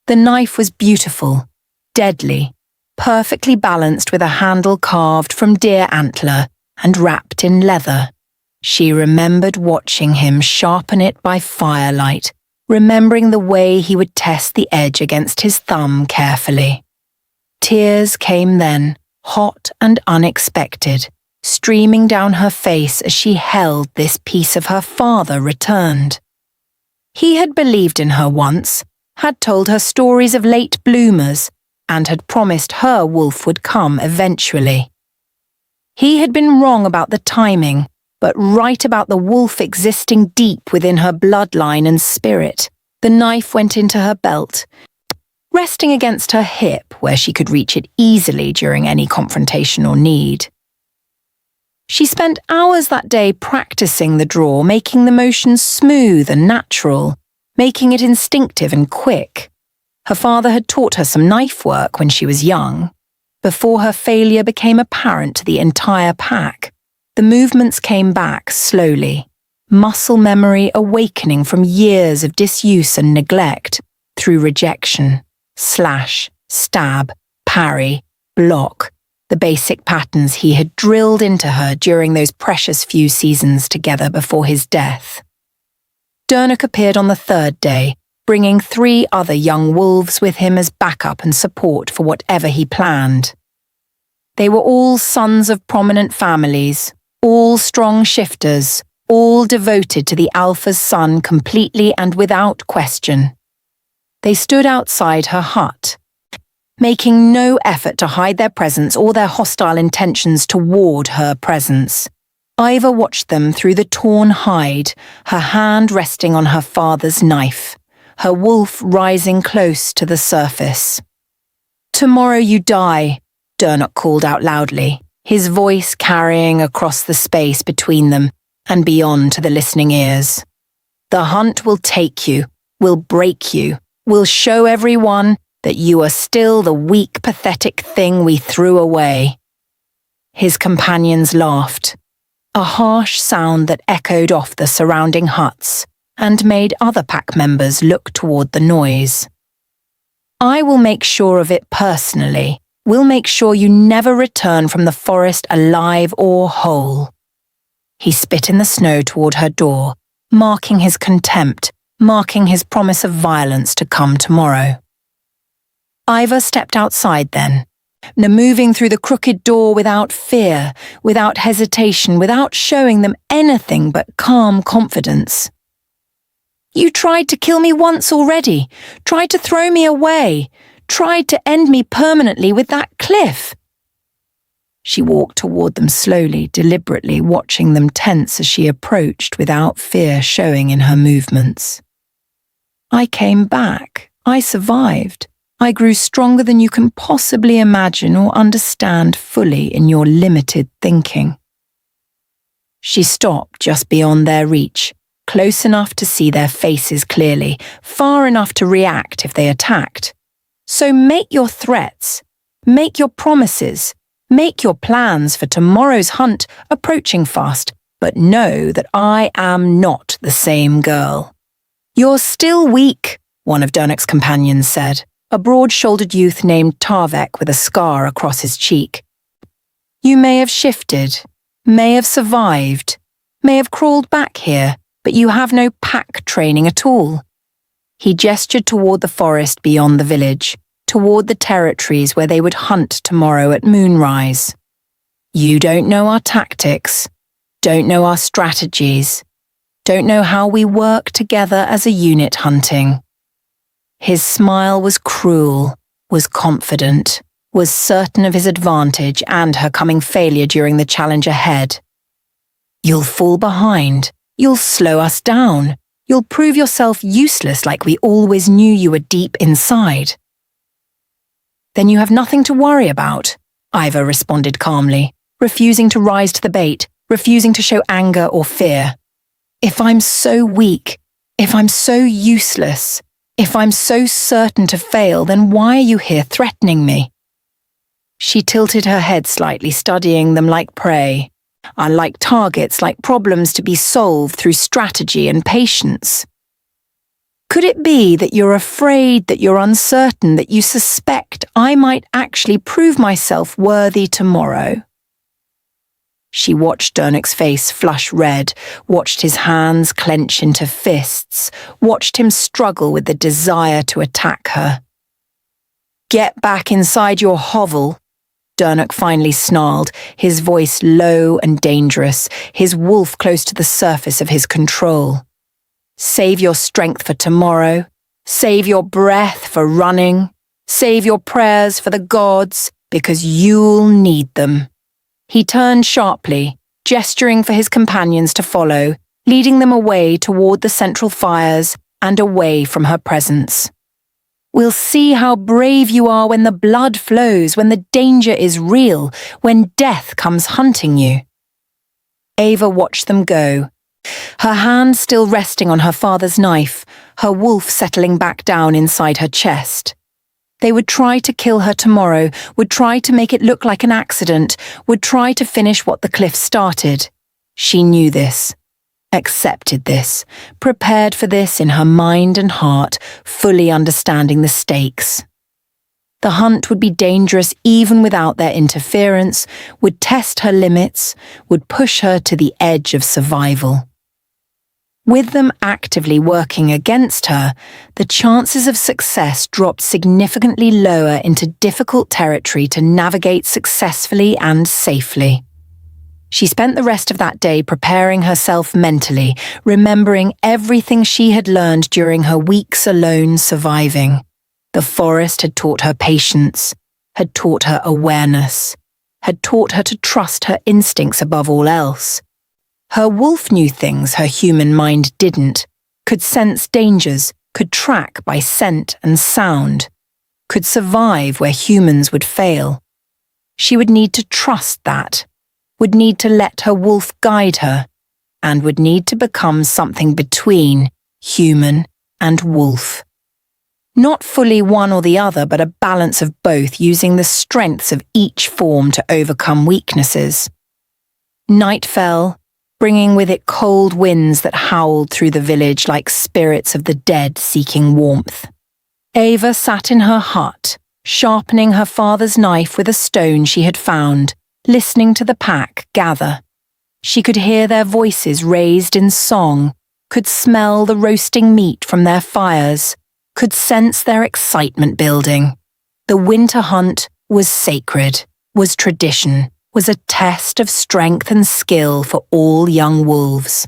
The knife was beautiful, deadly, perfectly balanced with a handle carved from deer antler and wrapped in leather. She remembered watching him sharpen it by firelight, remembering the way he would test the edge against his thumb carefully. Tears came then, hot and unexpected, streaming down her face as she held this piece of her father returned. He had believed in her once, had told her stories of late bloomers, and had promised her wolf would come eventually. He had been wrong about the timing, but right about the wolf existing deep within her bloodline and spirit. The knife went into her belt, resting against her hip where she could reach it easily during any confrontation or need. She spent hours that day practicing the draw, making the motion smooth and natural, making it instinctive and quick. Her father had taught her some knife work when she was young. Before her failure became apparent to the entire pack, the movements came back slowly, muscle memory awakening from years of disuse and neglect through rejection, slash, stab, parry, block, the basic patterns he had drilled into her during those precious few seasons together before his death. Durnok appeared on the third day, bringing 3 other young wolves with him as backup and support for whatever he planned. They were all sons of prominent families, all strong shifters, all devoted to the Alpha's son completely and without question. They stood outside her hut, making no effort to hide their presence or their hostile intentions toward her presence. Eiva watched them through the torn hide, her hand resting on her father's knife, her wolf rising close to the surface. "Tomorrow you die," Durnok called out loudly, his voice carrying across the space between them and beyond to the listening ears. "The hunt will take you, will break you, will show everyone that you are still the weak, pathetic thing we threw away." His companions laughed, a harsh sound that echoed off the surrounding huts and made other pack members look toward the noise. "I will make sure of it personally. We'll make sure you never return from the forest alive or whole." He spit in the snow toward her door, marking his contempt, marking his promise of violence to come tomorrow. Eiva stepped outside then, moving through the crooked door without fear, without hesitation, without showing them anything but calm confidence. "You tried to kill me once already, tried to throw me away, tried to end me permanently with that cliff." She walked toward them slowly, deliberately, watching them tense as she approached without fear showing in her movements. "I came back. I survived. I grew stronger than you can possibly imagine or understand fully in your limited thinking." She stopped just beyond their reach, close enough to see their faces clearly, far enough to react if they attacked. "So make your threats, make your promises, make your plans for tomorrow's hunt approaching fast, but know that I am not the same girl." "You're still weak," one of Durnok's companions said, a broad-shouldered youth named Tarvek with a scar across his cheek. "You may have shifted, may have survived, may have crawled back here, but you have no pack training at all." He gestured toward the forest beyond the village, toward the territories where they would hunt tomorrow at moonrise. "You don't know our tactics, don't know our strategies, don't know how we work together as a unit hunting." His smile was cruel, was confident, was certain of his advantage and her coming failure during the challenge ahead. "You'll fall behind. You'll slow us down. You'll prove yourself useless like we always knew you were deep inside." "Then you have nothing to worry about," Eiva responded calmly, refusing to rise to the bait, refusing to show anger or fear. "If I'm so weak, if I'm so useless, if I'm so certain to fail, then why are you here threatening me?" She tilted her head slightly, studying them like prey, like targets, like problems to be solved through strategy and patience. "Could it be that you're afraid, that you're uncertain, that you suspect I might actually prove myself worthy tomorrow?" She watched Durnok's face flush red, watched his hands clench into fists, watched him struggle with the desire to attack her. "Get back inside your hovel," Durnok finally snarled, his voice low and dangerous, his wolf close to the surface of his control. "Save your strength for tomorrow. Save your breath for running. Save your prayers for the gods, because you'll need them." He turned sharply, gesturing for his companions to follow, leading them away toward the central fires and away from her presence. "We'll see how brave you are when the blood flows, when the danger is real, when death comes hunting you." Eiva watched them go, her hand still resting on her father's knife, her wolf settling back down inside her chest. They would try to kill her tomorrow, would try to make it look like an accident, would try to finish what the cliff started. She knew this, accepted this, prepared for this in her mind and heart, fully understanding the stakes. The hunt would be dangerous even without their interference, would test her limits, would push her to the edge of survival. With them actively working against her, the chances of success dropped significantly lower into difficult territory to navigate successfully and safely. She spent the rest of that day preparing herself mentally, remembering everything she had learned during her weeks alone surviving. The forest had taught her patience, had taught her awareness, had taught her to trust her instincts above all else. Her wolf knew things her human mind didn't, could sense dangers, could track by scent and sound, could survive where humans would fail. She would need to trust that, would need to let her wolf guide her, and would need to become something between human and wolf. Not fully one or the other, but a balance of both, using the strengths of each form to overcome weaknesses. Night fell, bringing with it cold winds that howled through the village like spirits of the dead seeking warmth. Eiva sat in her hut, sharpening her father's knife with a stone she had found, listening to the pack gather. She could hear their voices raised in song, could smell the roasting meat from their fires, could sense their excitement building. The winter hunt was sacred, was tradition, was a test of strength and skill for all young wolves.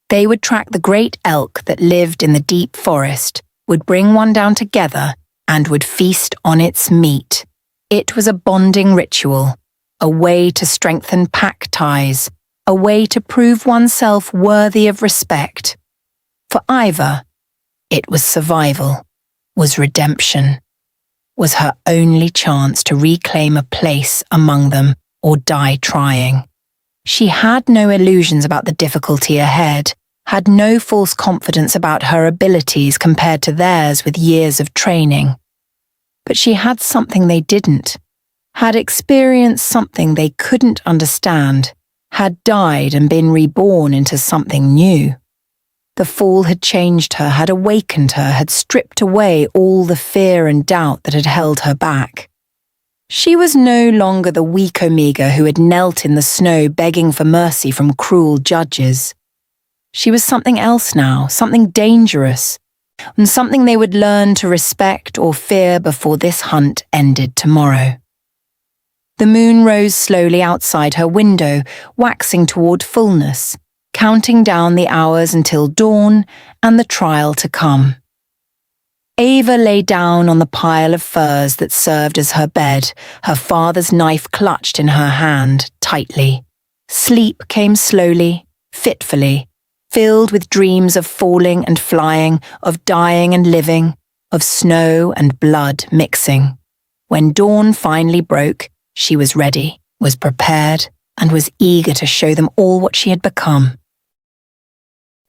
They would track the great elk that lived in the deep forest, would bring one down together, and would feast on its meat. It was a bonding ritual, a way to strengthen pack ties, a way to prove oneself worthy of respect. For Eiva, it was survival, was redemption, was her only chance to reclaim a place among them or die trying. She had no illusions about the difficulty ahead, had no false confidence about her abilities compared to theirs with years of training. But she had something they didn't, had experienced something they couldn't understand, had died and been reborn into something new. The fall had changed her, had awakened her, had stripped away all the fear and doubt that had held her back. She was no longer the weak Omega who had knelt in the snow begging for mercy from cruel judges. She was something else now, something dangerous, and something they would learn to respect or fear before this hunt ended tomorrow. The moon rose slowly outside her window, waxing toward fullness, counting down the hours until dawn and the trial to come. Eiva lay down on the pile of furs that served as her bed, her father's knife clutched in her hand, tightly. Sleep came slowly, fitfully, filled with dreams of falling and flying, of dying and living, of snow and blood mixing. When dawn finally broke, she was ready, was prepared, and was eager to show them all what she had become.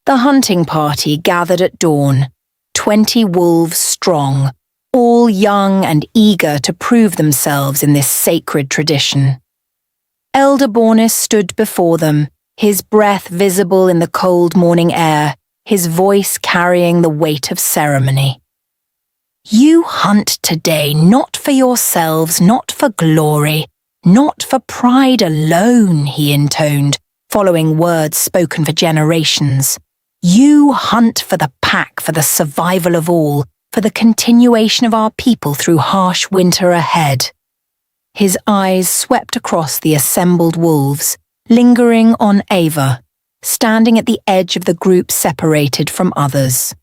The hunting party gathered at dawn, 20 wolves strong, all young and eager to prove themselves in this sacred tradition. Elder Bornis stood before them, his breath visible in the cold morning air, his voice carrying the weight of ceremony. You hunt today not for yourselves, not for glory, not for pride alone, he intoned, following words spoken for generations. You hunt for the pack, for the survival of all, for the continuation of our people through harsh winter ahead. His eyes swept across the assembled wolves, lingering on Eiva, standing at the edge of the group separated from others.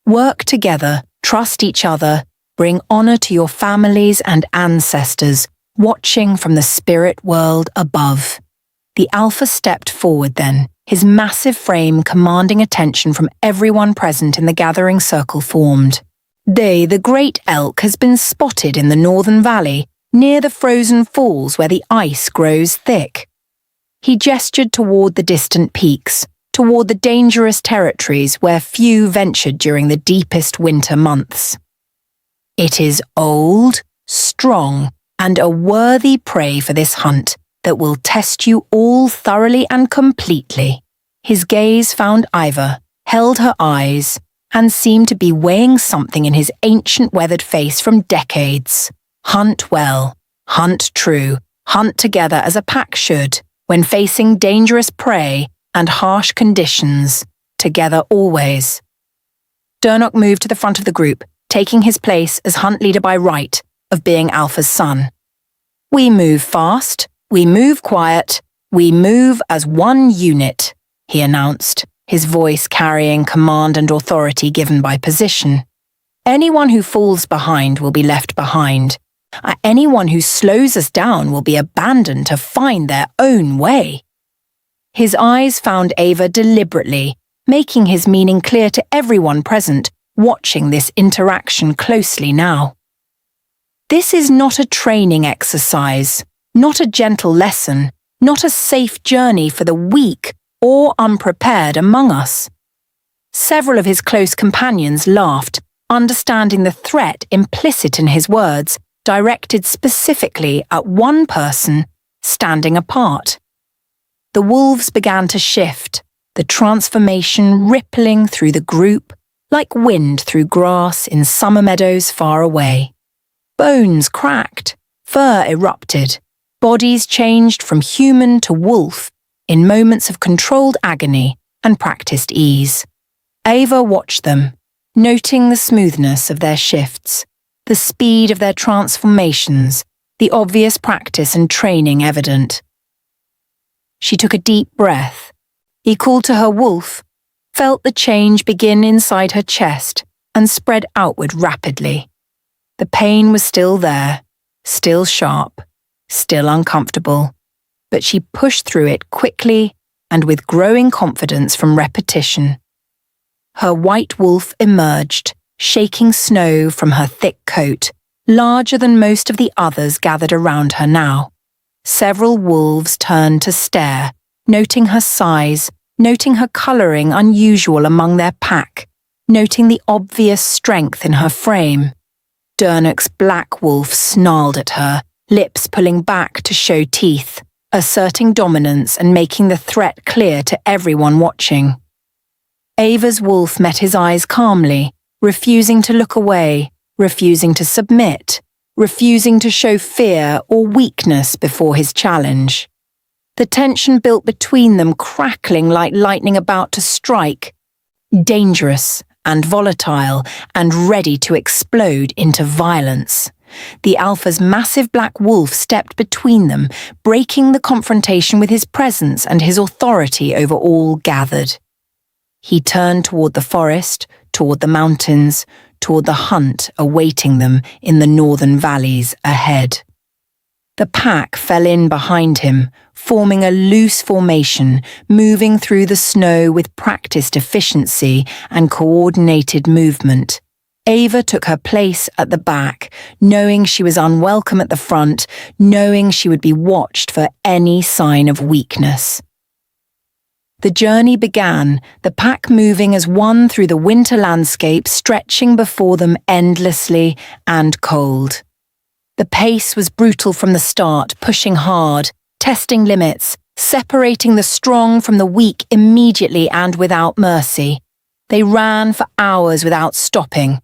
Work together, trust each other, bring honor to your families and ancestors, watching from the spirit world above. The Alpha stepped forward then, his massive frame commanding attention from everyone present in the gathering circle formed. The great elk has been spotted in the northern valley, near the frozen falls where the ice grows thick. He gestured toward the distant peaks, toward the dangerous territories where few ventured during the deepest winter months. It is old, strong, and a worthy prey for this hunt that will test you all thoroughly and completely. His gaze found Eiva, held her eyes, and seemed to be weighing something in his ancient weathered face from decades. Hunt well, hunt true, hunt together as a pack should, when facing dangerous prey and harsh conditions, together always. Durnok moved to the front of the group, taking his place as hunt leader by right of being Alpha's son. We move fast, we move quiet, we move as one unit, he announced, his voice carrying command and authority given by position. Anyone who falls behind will be left behind. Anyone who slows us down will be abandoned to find their own way. His eyes found Eiva deliberately, making his meaning clear to everyone present, watching this interaction closely now. This is not a training exercise, not a gentle lesson, not a safe journey for the weak or unprepared among us. Several of his close companions laughed, understanding the threat implicit in his words, directed specifically at one person standing apart. The wolves began to shift, the transformation rippling through the group like wind through grass in summer meadows far away. Bones cracked, fur erupted, bodies changed from human to wolf in moments of controlled agony and practiced ease. Eiva watched them, noting the smoothness of their shifts, the speed of their transformations, the obvious practice and training evident. She took a deep breath. He called to her wolf, felt the change begin inside her chest and spread outward rapidly. The pain was still there, still sharp, still uncomfortable, but she pushed through it quickly and with growing confidence from repetition. Her white wolf emerged, shaking snow from her thick coat, larger than most of the others gathered around her now. Several wolves turned to stare, noting her size, noting her colouring unusual among their pack, noting the obvious strength in her frame. Durnok's black wolf snarled at her, lips pulling back to show teeth, asserting dominance and making the threat clear to everyone watching. Eiva's wolf met his eyes calmly, refusing to look away, refusing to submit, refusing to show fear or weakness before his challenge. The tension built between them crackling like lightning about to strike, dangerous and volatile and ready to explode into violence. The Alpha's massive black wolf stepped between them, breaking the confrontation with his presence and his authority over all gathered. He turned toward the forest, toward the mountains, toward the hunt awaiting them in the northern valleys ahead. The pack fell in behind him, forming a loose formation, moving through the snow with practiced efficiency and coordinated movement. Eiva took her place at the back, knowing she was unwelcome at the front, knowing she would be watched for any sign of weakness. The journey began, the pack moving as one through the winter landscape stretching before them endlessly and cold. The pace was brutal from the start, pushing hard, testing limits, separating the strong from the weak immediately and without mercy. They ran for hours without stopping,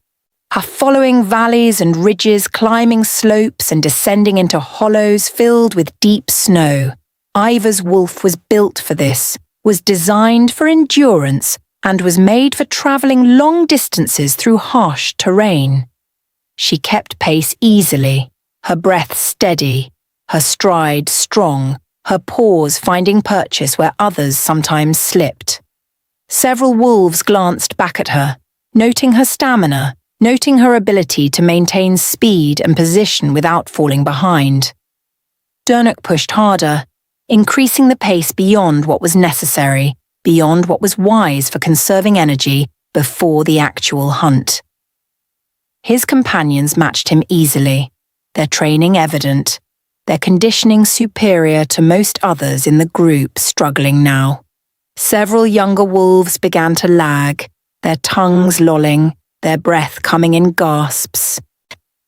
following valleys and ridges, climbing slopes and descending into hollows filled with deep snow. Eiva's wolf was built for this, was designed for endurance, and was made for travelling long distances through harsh terrain. She kept pace easily, her breath steady, her stride strong, her paws finding purchase where others sometimes slipped. Several wolves glanced back at her, noting her stamina, noting her ability to maintain speed and position without falling behind. Duro pushed harder, increasing the pace beyond what was necessary, beyond what was wise for conserving energy before the actual hunt. His companions matched him easily, their training evident, their conditioning superior to most others in the group struggling now. Several younger wolves began to lag, their tongues lolling, their breath coming in gasps,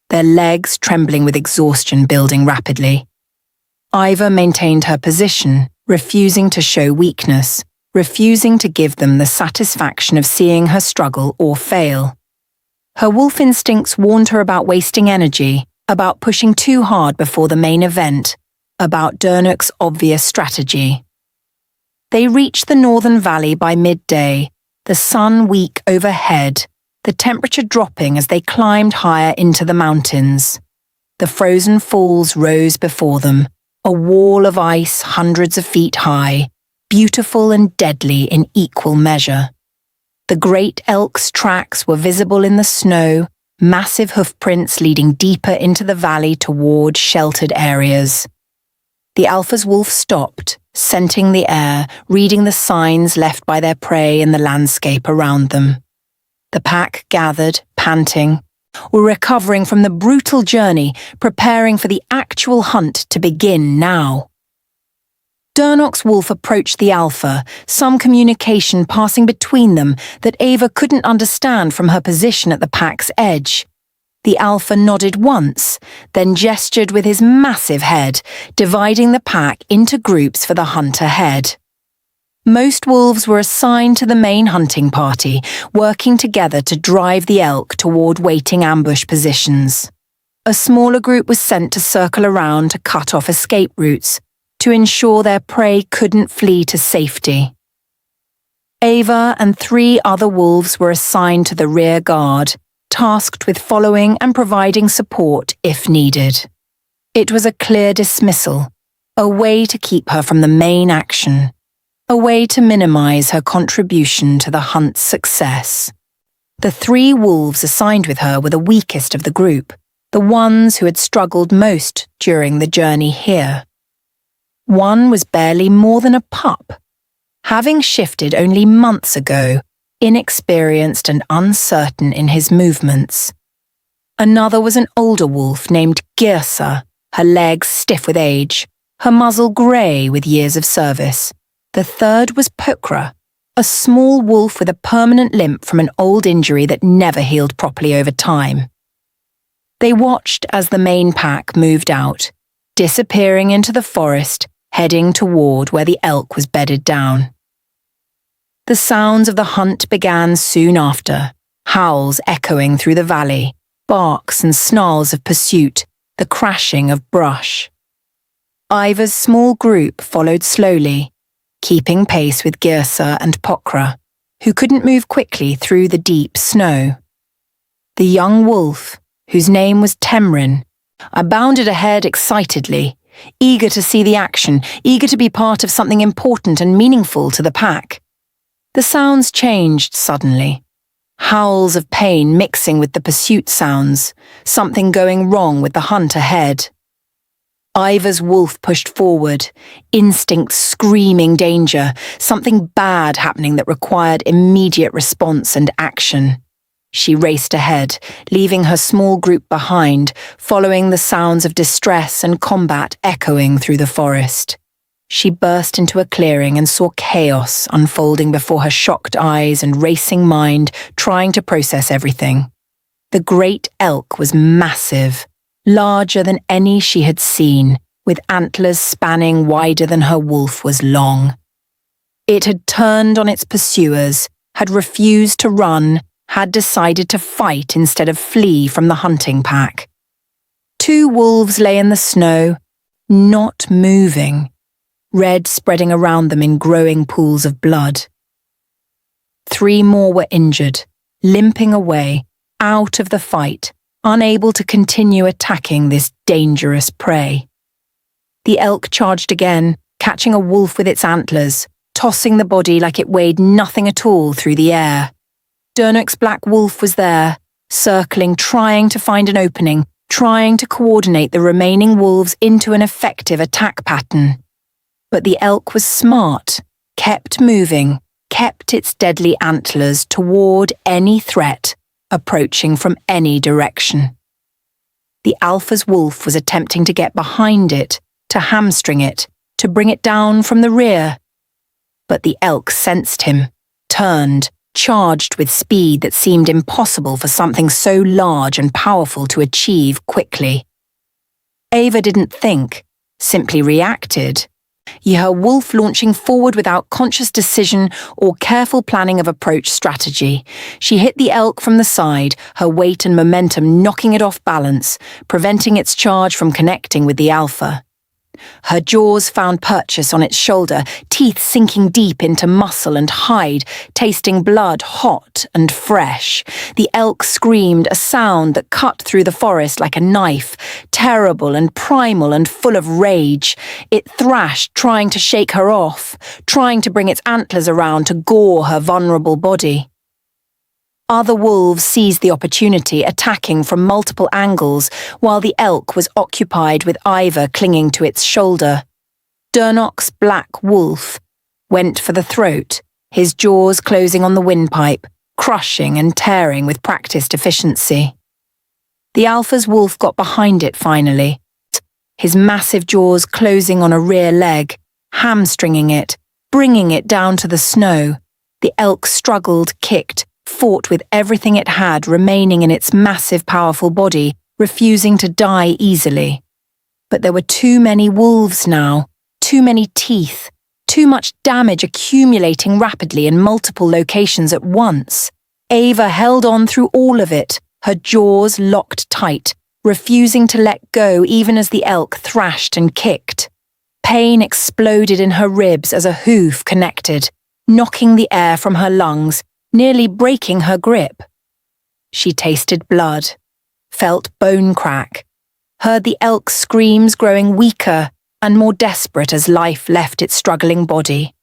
their legs trembling with exhaustion building rapidly. Eiva maintained her position, refusing to show weakness, refusing to give them the satisfaction of seeing her struggle or fail. Her wolf instincts warned her about wasting energy, about pushing too hard before the main event, about Duro's obvious strategy. They reached the northern valley by midday, the sun weak overhead, the temperature dropping as they climbed higher into the mountains. The frozen falls rose before them, a wall of ice hundreds of feet high, beautiful and deadly in equal measure. The great elk's tracks were visible in the snow, massive hoofprints leading deeper into the valley toward sheltered areas. The alpha's wolf stopped, scenting the air, reading the signs left by their prey in the landscape around them. The pack gathered, panting, were recovering from the brutal journey, preparing for the actual hunt to begin now. Duro's wolf approached the alpha, some communication passing between them that Eiva couldn't understand from her position at the pack's edge. The alpha nodded once, then gestured with his massive head, dividing the pack into groups for the hunt ahead. Most wolves were assigned to the main hunting party, working together to drive the elk toward waiting ambush positions. A smaller group was sent to circle around to cut off escape routes, to ensure their prey couldn't flee to safety. Eiva and 3 other wolves were assigned to the rear guard, tasked with following and providing support if needed. It was a clear dismissal, a way to keep her from the main action, a way to minimize her contribution to the hunt's success. The 3 wolves assigned with her were the weakest of the group, the ones who had struggled most during the journey here. One was barely more than a pup, having shifted only months ago, inexperienced and uncertain in his movements. Another was an older wolf named Girsa, her legs stiff with age, her muzzle grey with years of service. The third was Pokra, a small wolf with a permanent limp from an old injury that never healed properly over time. They watched as the main pack moved out, disappearing into the forest, heading toward where the elk was bedded down. The sounds of the hunt began soon after, howls echoing through the valley, barks and snarls of pursuit, the crashing of brush. Eiva's small group followed slowly, keeping pace with Girsa and Pokra, who couldn't move quickly through the deep snow. The young wolf, whose name was Temrin, bounded ahead excitedly, eager to see the action, eager to be part of something important and meaningful to the pack. The sounds changed suddenly, howls of pain mixing with the pursuit sounds, something going wrong with the hunt ahead. Eiva's wolf pushed forward, instinct screaming danger, something bad happening that required immediate response and action. She raced ahead, leaving her small group behind, following the sounds of distress and combat echoing through the forest. She burst into a clearing and saw chaos unfolding before her shocked eyes and racing mind, trying to process everything. The great elk was massive, larger than any she had seen, with antlers spanning wider than her wolf was long. It had turned on its pursuers, had refused to run, had decided to fight instead of flee from the hunting pack. 2 wolves lay in the snow, not moving, red spreading around them in growing pools of blood. 3 more were injured, limping away, out of the fight, unable to continue attacking this dangerous prey. The elk charged again, catching a wolf with its antlers, tossing the body like it weighed nothing at all through the air. Durnok's black wolf was there, circling, trying to find an opening, trying to coordinate the remaining wolves into an effective attack pattern. But the elk was smart, kept moving, kept its deadly antlers toward any threat, approaching from any direction. The alpha's wolf was attempting to get behind it, to hamstring it, to bring it down from the rear. But the elk sensed him, turned, charged with speed that seemed impossible for something so large and powerful to achieve quickly. Eiva didn't think, simply reacted. Her wolf launching forward without conscious decision or careful planning of approach strategy. She hit the elk from the side, her weight and momentum knocking it off balance, preventing its charge from connecting with the alpha. Her jaws found purchase on its shoulder, teeth sinking deep into muscle and hide, tasting blood hot and fresh. The elk screamed, a sound that cut through the forest like a knife, terrible and primal and full of rage. It thrashed, trying to shake her off, trying to bring its antlers around to gore her vulnerable body. Other wolves seized the opportunity, attacking from multiple angles, while the elk was occupied with Eiva clinging to its shoulder. Durnok's black wolf went for the throat, his jaws closing on the windpipe, crushing and tearing with practiced efficiency. The alpha's wolf got behind it finally, his massive jaws closing on a rear leg, hamstringing it, bringing it down to the snow. The elk struggled, kicked, fought with everything it had remaining in its massive, powerful body, refusing to die easily. But there were too many wolves now, too many teeth, too much damage accumulating rapidly in multiple locations at once. Eiva held on through all of it, her jaws locked tight, refusing to let go even as the elk thrashed and kicked. Pain exploded in her ribs as a hoof connected, knocking the air from her lungs, nearly breaking her grip. She tasted blood, felt bone crack, heard the elk's screams growing weaker and more desperate as life left its struggling body.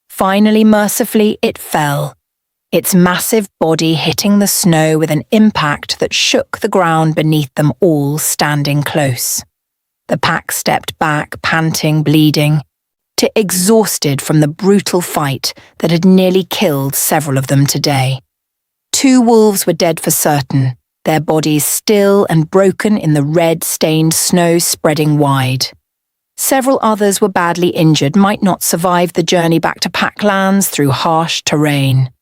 Finally, mercifully, it fell, its massive body hitting the snow with an impact that shook the ground beneath them all standing close. The pack stepped back, panting, bleeding, exhausted from the brutal fight that had nearly killed several of them today. 2 wolves were dead for certain, their bodies still and broken in the red-stained snow spreading wide. Several others were badly injured, might not survive the journey back to packlands through harsh terrain.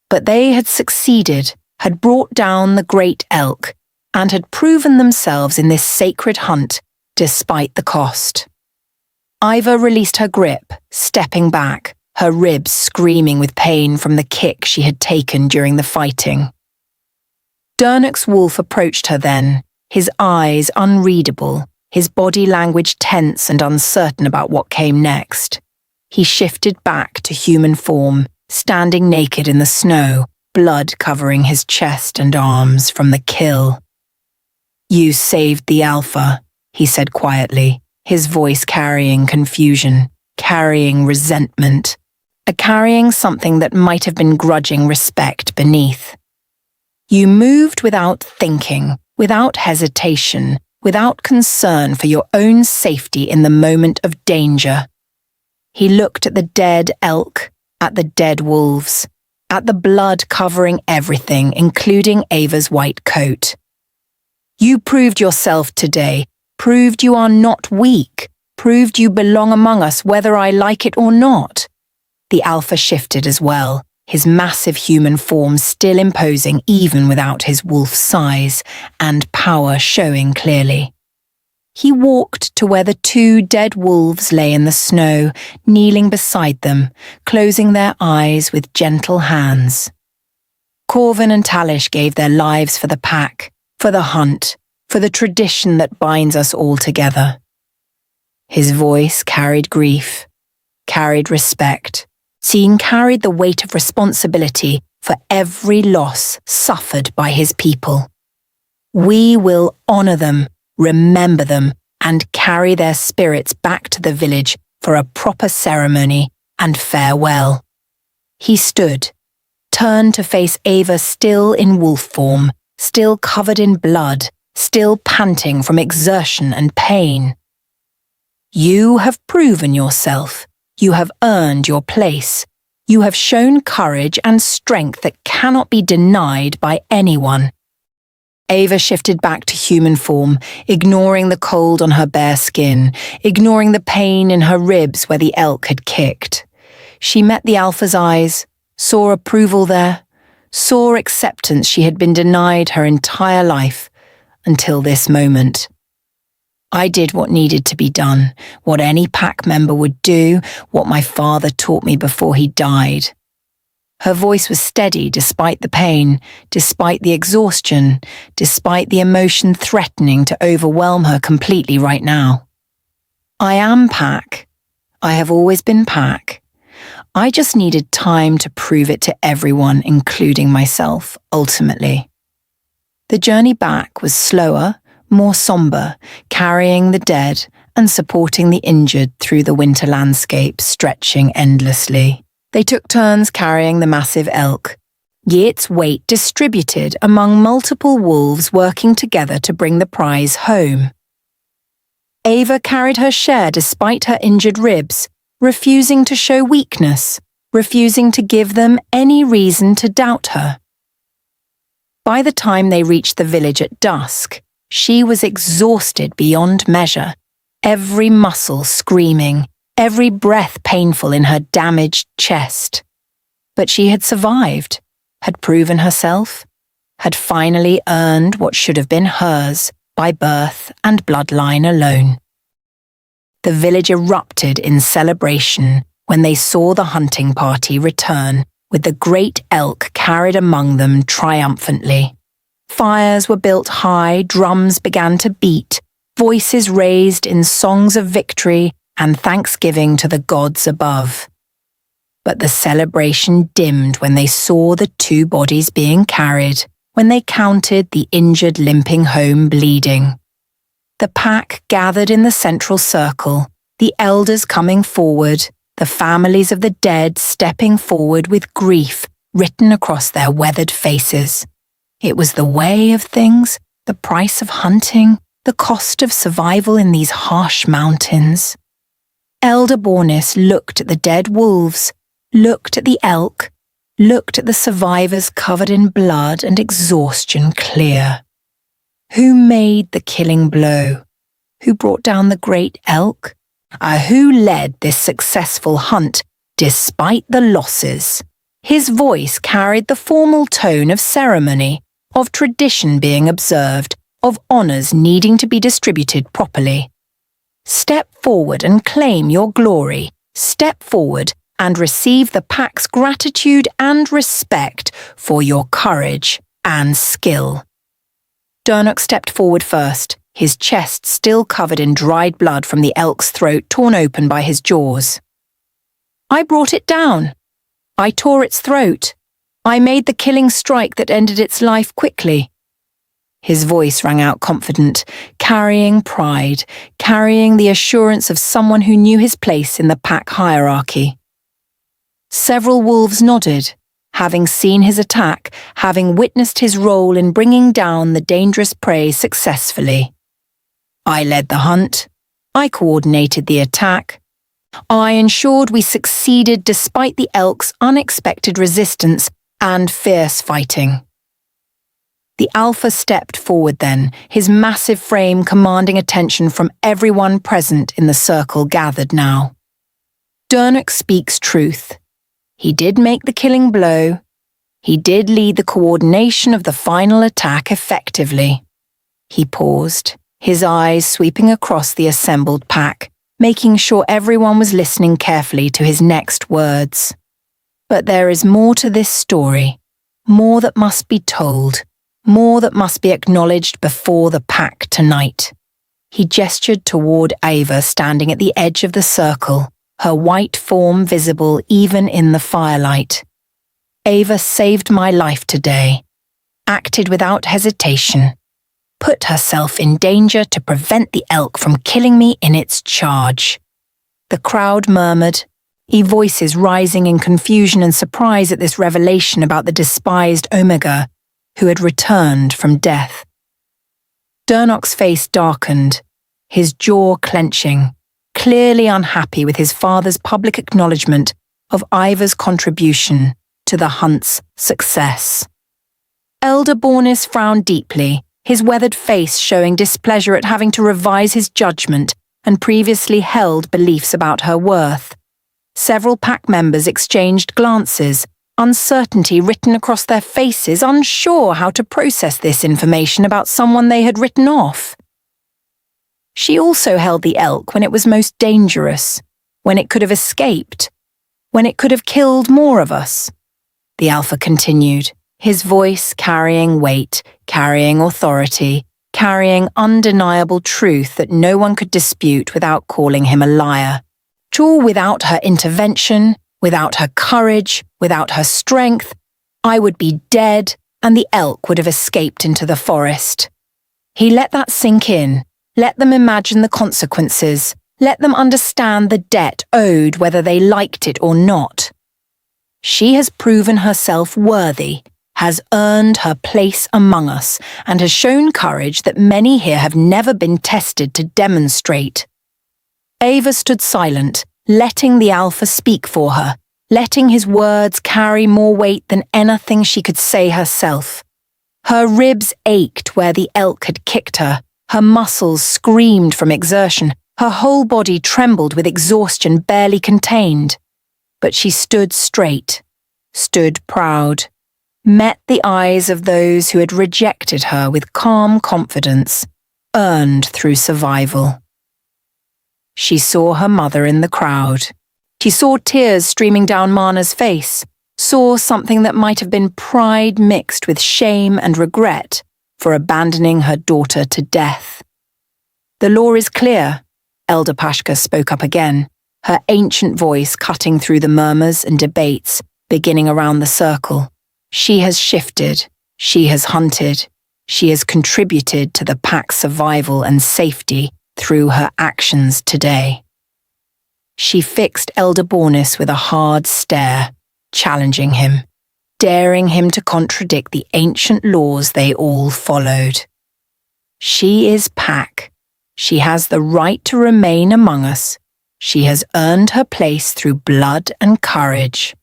But they had succeeded, had brought down the great elk, and had proven themselves in this sacred hunt, despite the cost. Eiva released her grip, stepping back, her ribs screaming with pain from the kick she had taken during the fighting. Durnok's wolf approached her then, his eyes unreadable, his body language tense and uncertain about what came next. He shifted back to human form, standing naked in the snow, blood covering his chest and arms from the kill. "You saved the alpha," he said quietly, his voice carrying confusion, carrying resentment, carrying something that might have been grudging respect beneath. "You moved without thinking, without hesitation, without concern for your own safety in the moment of danger. He looked at the dead elk, at the dead wolves, at the blood covering everything, including Eiva's white coat. You proved yourself today, proved you are not weak, proved you belong among us whether I like it or not. The alpha shifted as well, his massive human form still imposing even without his wolf size, and power showing clearly. He walked to where the two dead wolves lay in the snow, kneeling beside them, closing their eyes with gentle hands. Corvin and Talish gave their lives for the pack, for the hunt, for the tradition that binds us all together. His voice carried grief, carried respect, carried the weight of responsibility for every loss suffered by his people. We will honor them, remember them, and carry their spirits back to the village for a proper ceremony and farewell. He stood, turned to face Eiva still in wolf form, still covered in blood, still panting from exertion and pain. You have proven yourself. You have earned your place. You have shown courage and strength that cannot be denied by anyone. Eiva shifted back to human form, ignoring the cold on her bare skin, ignoring the pain in her ribs where the elk had kicked. She met the alpha's eyes, saw approval there, saw acceptance she had been denied her entire life, until this moment. I did what needed to be done, what any pack member would do, what my father taught me before he died. Her voice was steady despite the pain, despite the exhaustion, despite the emotion threatening to overwhelm her completely right now. I am pack. I have always been pack. I just needed time to prove it to everyone, including myself, ultimately. The journey back was slower, more somber, carrying the dead and supporting the injured through the winter landscape stretching endlessly. They took turns carrying the massive elk, its weight distributed among multiple wolves working together to bring the prize home. Eiva carried her share despite her injured ribs, refusing to show weakness, refusing to give them any reason to doubt her. By the time they reached the village at dusk, she was exhausted beyond measure, every muscle screaming, every breath painful in her damaged chest. But she had survived, had proven herself, had finally earned what should have been hers by birth and bloodline alone. The village erupted in celebration when they saw the hunting party return, with the great elk carried among them triumphantly. Fires were built high, drums began to beat, voices raised in songs of victory and thanksgiving to the gods above. But the celebration dimmed when they saw the two bodies being carried, when they counted the injured limping home bleeding. The pack gathered in the central circle, the elders coming forward, the families of the dead stepping forward with grief written across their weathered faces. It was the way of things, the price of hunting, the cost of survival in these harsh mountains. Elder Bornis looked at the dead wolves, looked at the elk, looked at the survivors covered in blood and exhaustion clear. Who made the killing blow? Who brought down the great elk? Who led this successful hunt despite the losses? His voice carried the formal tone of ceremony, of tradition being observed, of honours needing to be distributed properly. Step forward and claim your glory. Step forward and receive the pack's gratitude and respect for your courage and skill. Durnok stepped forward first, his chest still covered in dried blood from the elk's throat torn open by his jaws. I brought it down. I tore its throat. I made the killing strike that ended its life quickly. His voice rang out confident, carrying pride, carrying the assurance of someone who knew his place in the pack hierarchy. Several wolves nodded, having seen his attack, having witnessed his role in bringing down the dangerous prey successfully. I led the hunt. I coordinated the attack. I ensured we succeeded despite the elk's unexpected resistance and fierce fighting. The alpha stepped forward then, his massive frame commanding attention from everyone present in the circle gathered now. Durnok speaks truth. He did make the killing blow. He did lead the coordination of the final attack effectively. He paused, his eyes sweeping across the assembled pack, making sure everyone was listening carefully to his next words. But there is more to this story, more that must be told, more that must be acknowledged before the pack tonight. He gestured toward Eiva standing at the edge of the circle, her white form visible even in the firelight. Eiva saved my life today, acted without hesitation, put herself in danger to prevent the elk from killing me in its charge. The crowd murmured, voices rising in confusion and surprise at this revelation about the despised Omega, who had returned from death. Durnok's face darkened, his jaw clenching, clearly unhappy with his father's public acknowledgement of Eiva's contribution to the hunt's success. Elder Bornis frowned deeply, his weathered face showing displeasure at having to revise his judgment and previously held beliefs about her worth. Several pack members exchanged glances, uncertainty written across their faces, unsure how to process this information about someone they had written off. She also held the elk when it was most dangerous, when it could have escaped, when it could have killed more of us. The alpha continued, his voice carrying weight, carrying authority, carrying undeniable truth that no one could dispute without calling him a liar. All without her intervention, without her courage, without her strength, I would be dead and the elk would have escaped into the forest. He let that sink in. Let them imagine the consequences. Let them understand the debt owed whether they liked it or not. She has proven herself worthy, has earned her place among us, and has shown courage that many here have never been tested to demonstrate. Eiva stood silent, letting the alpha speak for her, letting his words carry more weight than anything she could say herself. Her ribs ached where the elk had kicked her. Her muscles screamed from exertion, her whole body trembled with exhaustion barely contained. But she stood straight, stood proud, met the eyes of those who had rejected her with calm confidence, earned through survival. She saw her mother in the crowd. She saw tears streaming down Mana's face, saw something that might have been pride mixed with shame and regret for abandoning her daughter to death. The law is clear, Elder Pashka spoke up again, her ancient voice cutting through the murmurs and debates beginning around the circle. She has shifted, she has hunted, she has contributed to the pack's survival and safety through her actions today. She fixed Elder Bornis with a hard stare, challenging him, daring him to contradict the ancient laws they all followed. She is pack. She has the right to remain among us. She has earned her place through blood and courage.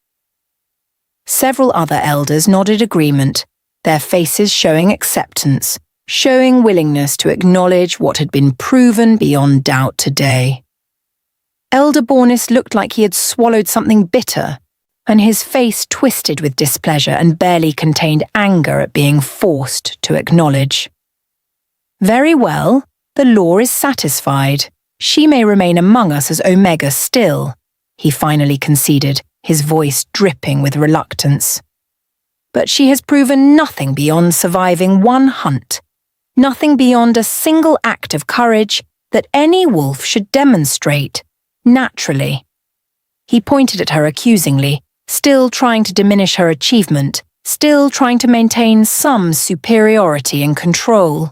Several other elders nodded agreement, their faces showing acceptance, showing willingness to acknowledge what had been proven beyond doubt today. Elder Bornis looked like he had swallowed something bitter, and his face twisted with displeasure and barely contained anger at being forced to acknowledge. Very well, the law is satisfied. She may remain among us as Omega still, he finally conceded, his voice dripping with reluctance. But she has proven nothing beyond surviving one hunt, nothing beyond a single act of courage that any wolf should demonstrate, naturally. He pointed at her accusingly, still trying to diminish her achievement, still trying to maintain some superiority and control.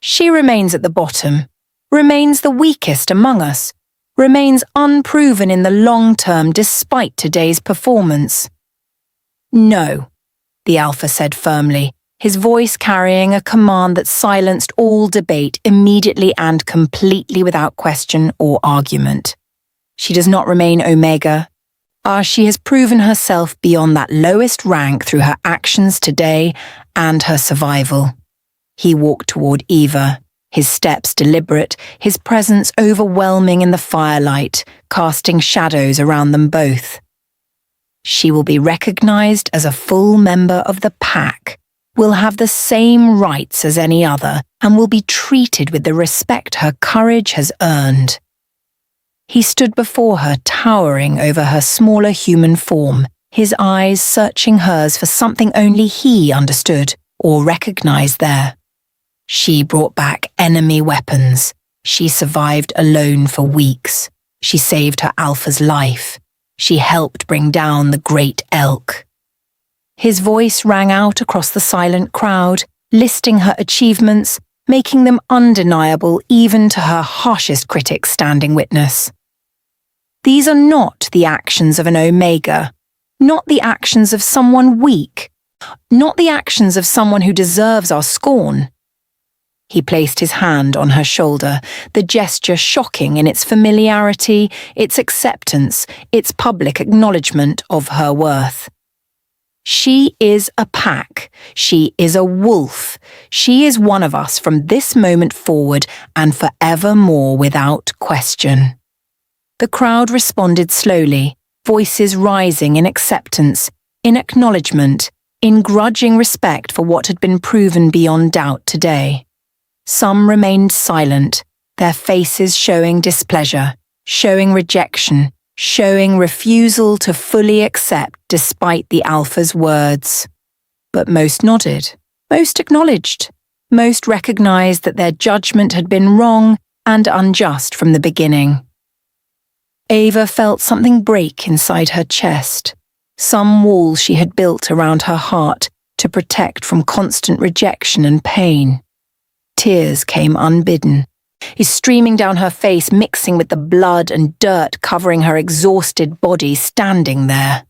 She remains at the bottom, remains the weakest among us, remains unproven in the long term despite today's performance. No, the Alpha said firmly, his voice carrying a command that silenced all debate immediately and completely without question or argument. She does not remain Omega. She has proven herself beyond that lowest rank through her actions today and her survival. He walked toward Eiva, his steps deliberate, his presence overwhelming in the firelight, casting shadows around them both. She will be recognized as a full member of the pack, will have the same rights as any other, and will be treated with the respect her courage has earned. He stood before her, towering over her smaller human form, his eyes searching hers for something only he understood or recognized there. She brought back enemy weapons. She survived alone for weeks. She saved her alpha's life. She helped bring down the great elk. His voice rang out across the silent crowd, listing her achievements, making them undeniable even to her harshest critics standing witness. These are not the actions of an Omega, not the actions of someone weak, not the actions of someone who deserves our scorn. He placed his hand on her shoulder, the gesture shocking in its familiarity, its acceptance, its public acknowledgment of her worth. She is a pack. She is a wolf. She is one of us from this moment forward and forevermore without question. The crowd responded slowly, voices rising in acceptance, in acknowledgement, in grudging respect for what had been proven beyond doubt today. Some remained silent, their faces showing displeasure, showing rejection, showing refusal to fully accept despite the alpha's words. But most nodded, most acknowledged, most recognized that their judgment had been wrong and unjust from the beginning. Eiva felt something break inside her chest, some wall she had built around her heart to protect from constant rejection and pain. Tears came unbidden, streaming down her face, mixing with the blood and dirt covering her exhausted body standing there.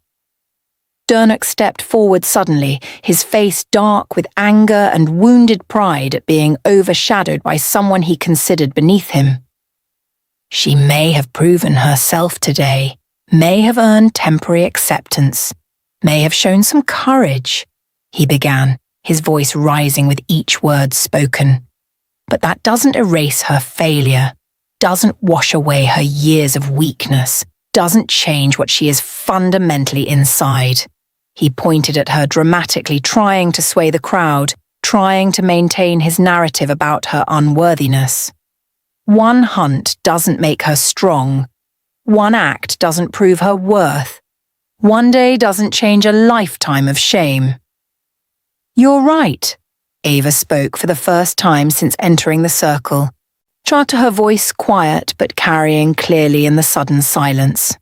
Durnok stepped forward suddenly, his face dark with anger and wounded pride at being overshadowed by someone he considered beneath him. She may have proven herself today, may have earned temporary acceptance, may have shown some courage, he began, his voice rising with each word spoken. But that doesn't erase her failure, doesn't wash away her years of weakness, doesn't change what she is fundamentally inside. He pointed at her dramatically, trying to sway the crowd, trying to maintain his narrative about her unworthiness. One hunt doesn't make her strong. One act doesn't prove her worth. One day doesn't change a lifetime of shame. You're right. Eiva spoke for the first time since entering the circle, to her voice quiet but carrying clearly in the sudden silence.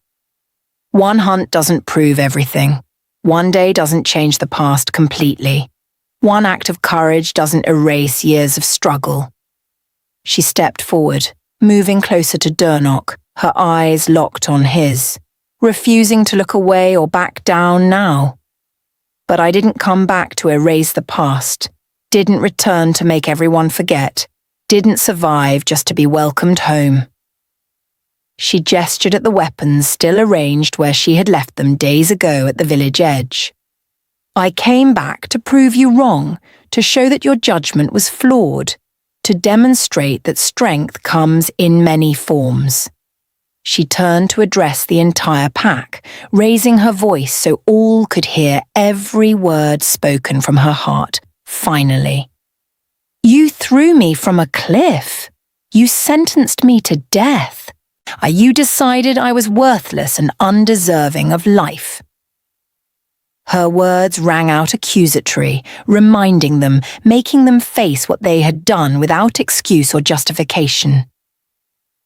One hunt doesn't prove everything. One day doesn't change the past completely. One act of courage doesn't erase years of struggle. She stepped forward, moving closer to Durnok, her eyes locked on his, refusing to look away or back down now. But I didn't come back to erase the past. Didn't return to make everyone forget, didn't survive just to be welcomed home. She gestured at the weapons still arranged where she had left them days ago at the village edge. I came back to prove you wrong, to show that your judgment was flawed, to demonstrate that strength comes in many forms. She turned to address the entire pack, raising her voice so all could hear every word spoken from her heart. Finally. You threw me from a cliff. You sentenced me to death. You decided I was worthless and undeserving of life. Her words rang out accusatory, reminding them, making them face what they had done without excuse or justification.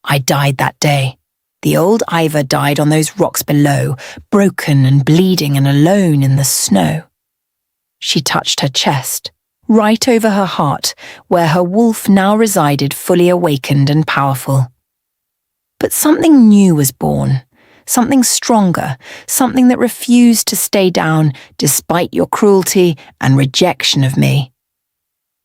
I died that day. The old Eiva died on those rocks below, broken and bleeding and alone in the snow. She touched her chest, right over her heart, where her wolf now resided fully awakened and powerful. But something new was born, something stronger, something that refused to stay down despite your cruelty and rejection of me.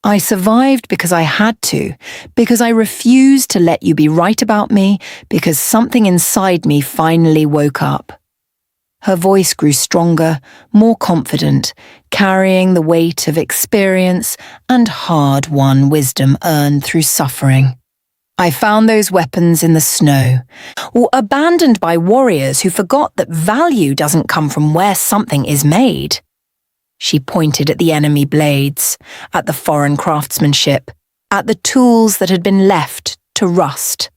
I survived because I had to, because I refused to let you be right about me, because something inside me finally woke up. Her voice grew stronger, more confident, carrying the weight of experience and hard-won wisdom earned through suffering. I found those weapons in the snow, or abandoned by warriors who forgot that value doesn't come from where something is made. She pointed at the enemy blades, at the foreign craftsmanship, at the tools that had been left to rust.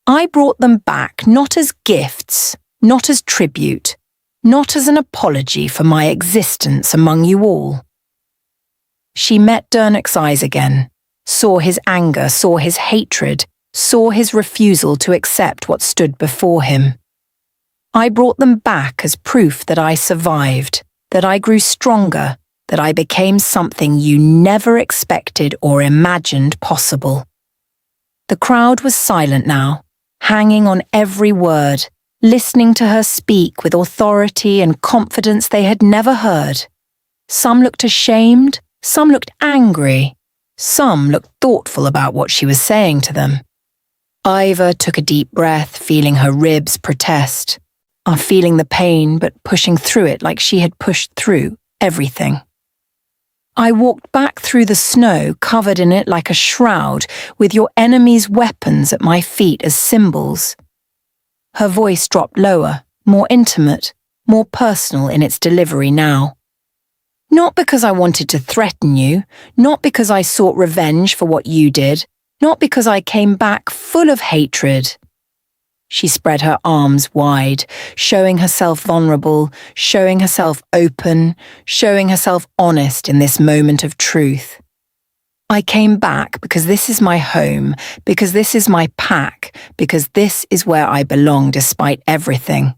I brought them back not as gifts, not as tribute, not as an apology for my existence among you all. She met Dernick's eyes again, saw his anger, saw his hatred, saw his refusal to accept what stood before him. I brought them back as proof that I survived, that I grew stronger, that I became something you never expected or imagined possible. The crowd was silent now, hanging on every word, listening to her speak with authority and confidence they had never heard. Some looked ashamed, some looked angry, some looked thoughtful about what she was saying to them. Eiva took a deep breath, feeling her ribs protest, feeling the pain but pushing through it like she had pushed through everything. I walked back through the snow, covered in it like a shroud, with your enemy's weapons at my feet as symbols. Her voice dropped lower, more intimate, more personal in its delivery now. Not because I wanted to threaten you, not because I sought revenge for what you did, not because I came back full of hatred. She spread her arms wide, showing herself vulnerable, showing herself open, showing herself honest in this moment of truth. I came back because this is my home, because this is my pack, because this is where I belong despite everything.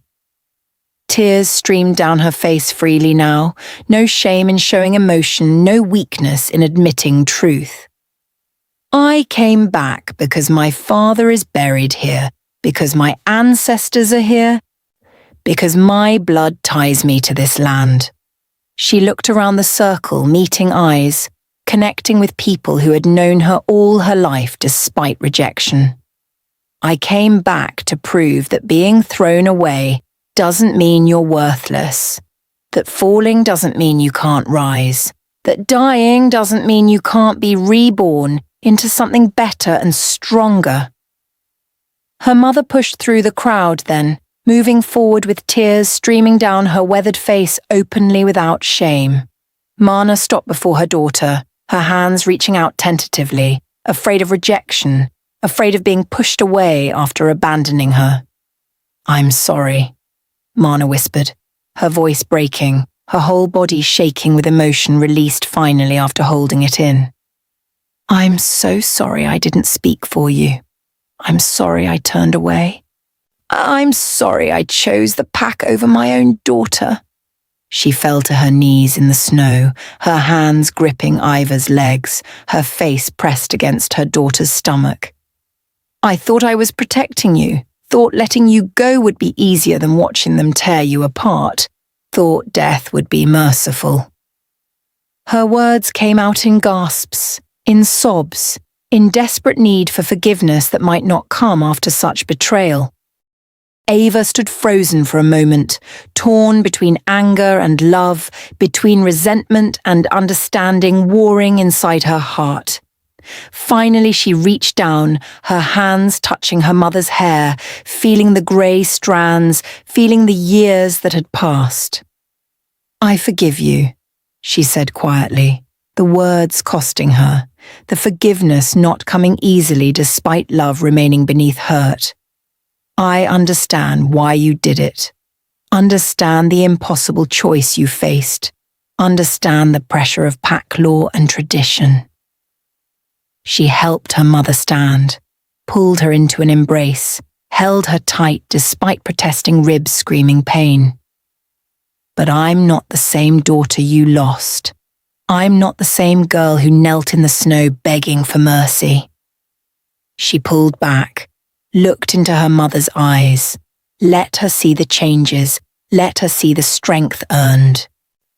Tears streamed down her face freely now, no shame in showing emotion, no weakness in admitting truth. I came back because my father is buried here, because my ancestors are here, because my blood ties me to this land. She looked around the circle, meeting eyes, connecting with people who had known her all her life despite rejection. I came back to prove that being thrown away doesn't mean you're worthless, that falling doesn't mean you can't rise, that dying doesn't mean you can't be reborn into something better and stronger. Her mother pushed through the crowd then, moving forward with tears streaming down her weathered face openly without shame. Mana stopped before her daughter, her hands reaching out tentatively, afraid of rejection, afraid of being pushed away after abandoning her. "I'm sorry," Mana whispered, her voice breaking, her whole body shaking with emotion released finally after holding it in. "I'm so sorry I didn't speak for you. I'm sorry I turned away. I'm sorry I chose the pack over my own daughter." She fell to her knees in the snow, her hands gripping Eiva's legs, her face pressed against her daughter's stomach. "I thought I was protecting you, thought letting you go would be easier than watching them tear you apart, thought death would be merciful." Her words came out in gasps, in sobs, in desperate need for forgiveness that might not come after such betrayal. Eiva stood frozen for a moment, torn between anger and love, between resentment and understanding warring inside her heart. Finally, she reached down, her hands touching her mother's hair, feeling the grey strands, feeling the years that had passed. "I forgive you," she said quietly, the words costing her, the forgiveness not coming easily despite love remaining beneath hurt. "I understand why you did it. Understand the impossible choice you faced. Understand the pressure of pack law and tradition." She helped her mother stand, pulled her into an embrace, held her tight despite protesting ribs screaming pain. "But I'm not the same daughter you lost. I'm not the same girl who knelt in the snow begging for mercy." She pulled back, looked into her mother's eyes, let her see the changes, let her see the strength earned.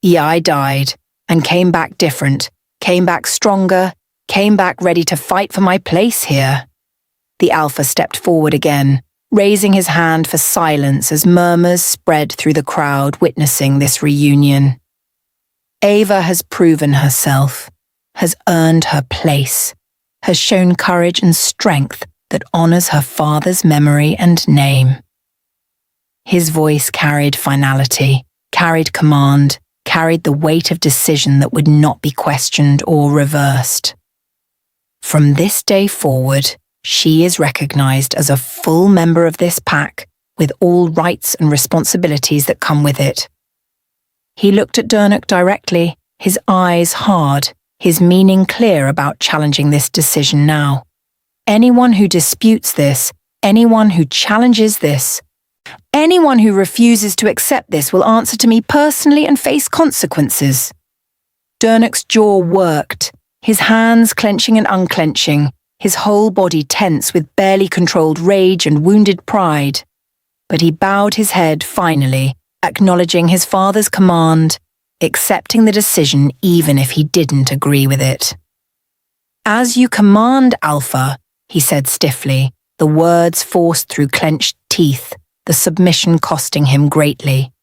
"Yeah, I died, and came back different, came back stronger, came back ready to fight for my place here. The Alpha stepped forward again, raising his hand for silence as murmurs spread through the crowd witnessing this reunion. Eiva has proven herself, has earned her place, has shown courage and strength that honors her father's memory and name. His voice carried finality, carried command, carried the weight of decision that would not be questioned or reversed. From this day forward, she is recognized as a full member of this pack, with all rights and responsibilities that come with it. He looked at Durnuk directly, his eyes hard, his meaning clear about challenging this decision now. Anyone who disputes this, anyone who challenges this, anyone who refuses to accept this will answer to me personally and face consequences. Durnuk's jaw worked, his hands clenching and unclenching, his whole body tense with barely controlled rage and wounded pride. But he bowed his head finally, acknowledging his father's command, accepting the decision even if he didn't agree with it. "As you command, Alpha," he said stiffly, the words forced through clenched teeth, the submission costing him greatly.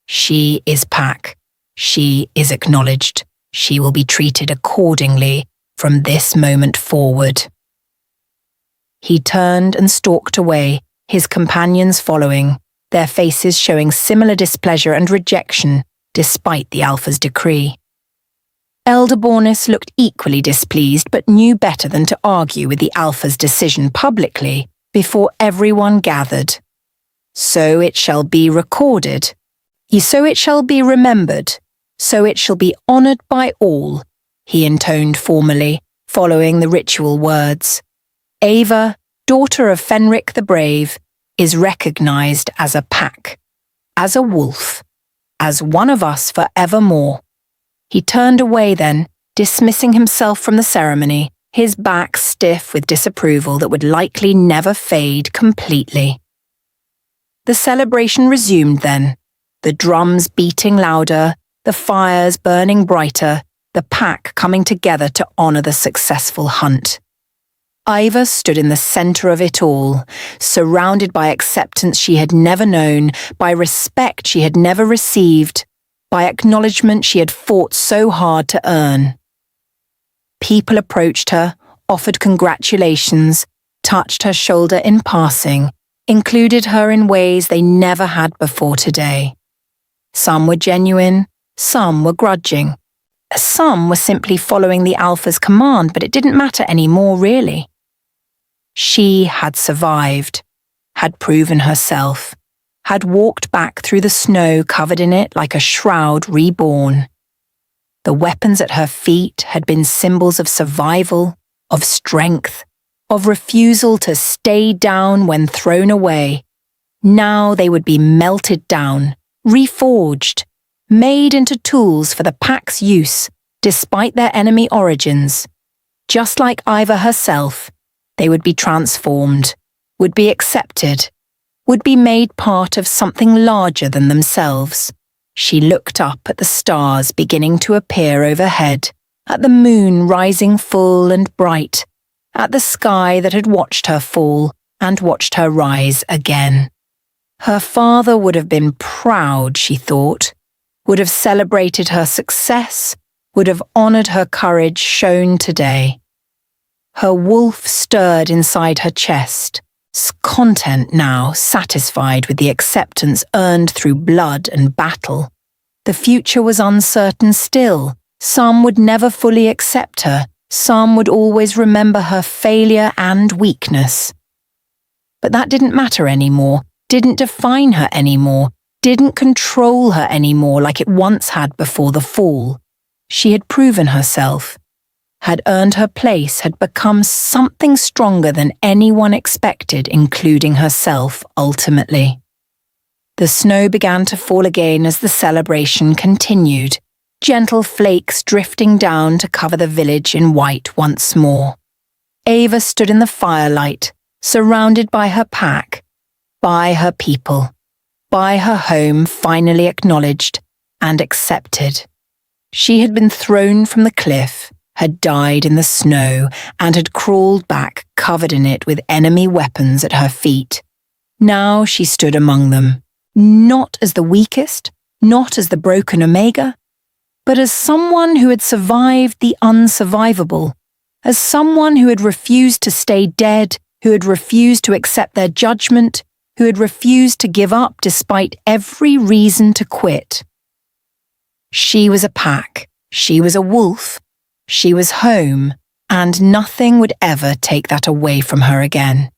"She is pack. She is acknowledged. She will be treated accordingly from this moment forward." He turned and stalked away, his companions following, their faces showing similar displeasure and rejection despite the Alpha's decree. Elder Bornis looked equally displeased but knew better than to argue with the Alpha's decision publicly before everyone gathered. "So it shall be recorded. So it shall be remembered. So it shall be honoured by all," he intoned formally, following the ritual words. "Eiva, daughter of Fenric the Brave, is recognised as a pack, as a wolf, as one of us forevermore." He turned away then, dismissing himself from the ceremony, his back stiff with disapproval that would likely never fade completely. The celebration resumed then, the drums beating louder, the fires burning brighter, the pack coming together to honour the successful hunt. Eiva stood in the centre of it all, surrounded by acceptance she had never known, by respect she had never received, by acknowledgment she had fought so hard to earn. People approached her, offered congratulations, touched her shoulder in passing, included her in ways they never had before today. Some were genuine, some were grudging. Some were simply following the Alpha's command, but it didn't matter anymore, really. She had survived, had proven herself, had walked back through the snow covered in it like a shroud reborn. The weapons at her feet had been symbols of survival, of strength, of refusal to stay down when thrown away. Now they would be melted down, reforged, made into tools for the pack's use, despite their enemy origins. Just like Eiva herself, they would be transformed, would be accepted, would be made part of something larger than themselves. She looked up at the stars beginning to appear overhead, at the moon rising full and bright, at the sky that had watched her fall and watched her rise again. Her father would have been proud, she thought, would have celebrated her success, would have honoured her courage shown today. Her wolf stirred inside her chest, content now, satisfied with the acceptance earned through blood and battle. The future was uncertain still. Some would never fully accept her, some would always remember her failure and weakness. But that didn't matter anymore, didn't define her anymore, didn't control her anymore like it once had before the fall. She had proven herself, had earned her place, had become something stronger than anyone expected, including herself ultimately. The snow began to fall again as the celebration continued, gentle flakes drifting down to cover the village in white once more. Eiva stood in the firelight, surrounded by her pack, by her people, by her home finally acknowledged and accepted. She had been thrown from the cliff, had died in the snow and had crawled back covered in it with enemy weapons at her feet. Now she stood among them, not as the weakest, not as the broken Omega, but as someone who had survived the unsurvivable, as someone who had refused to stay dead, who had refused to accept their judgment, who had refused to give up despite every reason to quit. She was a pack, she was a wolf, she was home, and nothing would ever take that away from her again.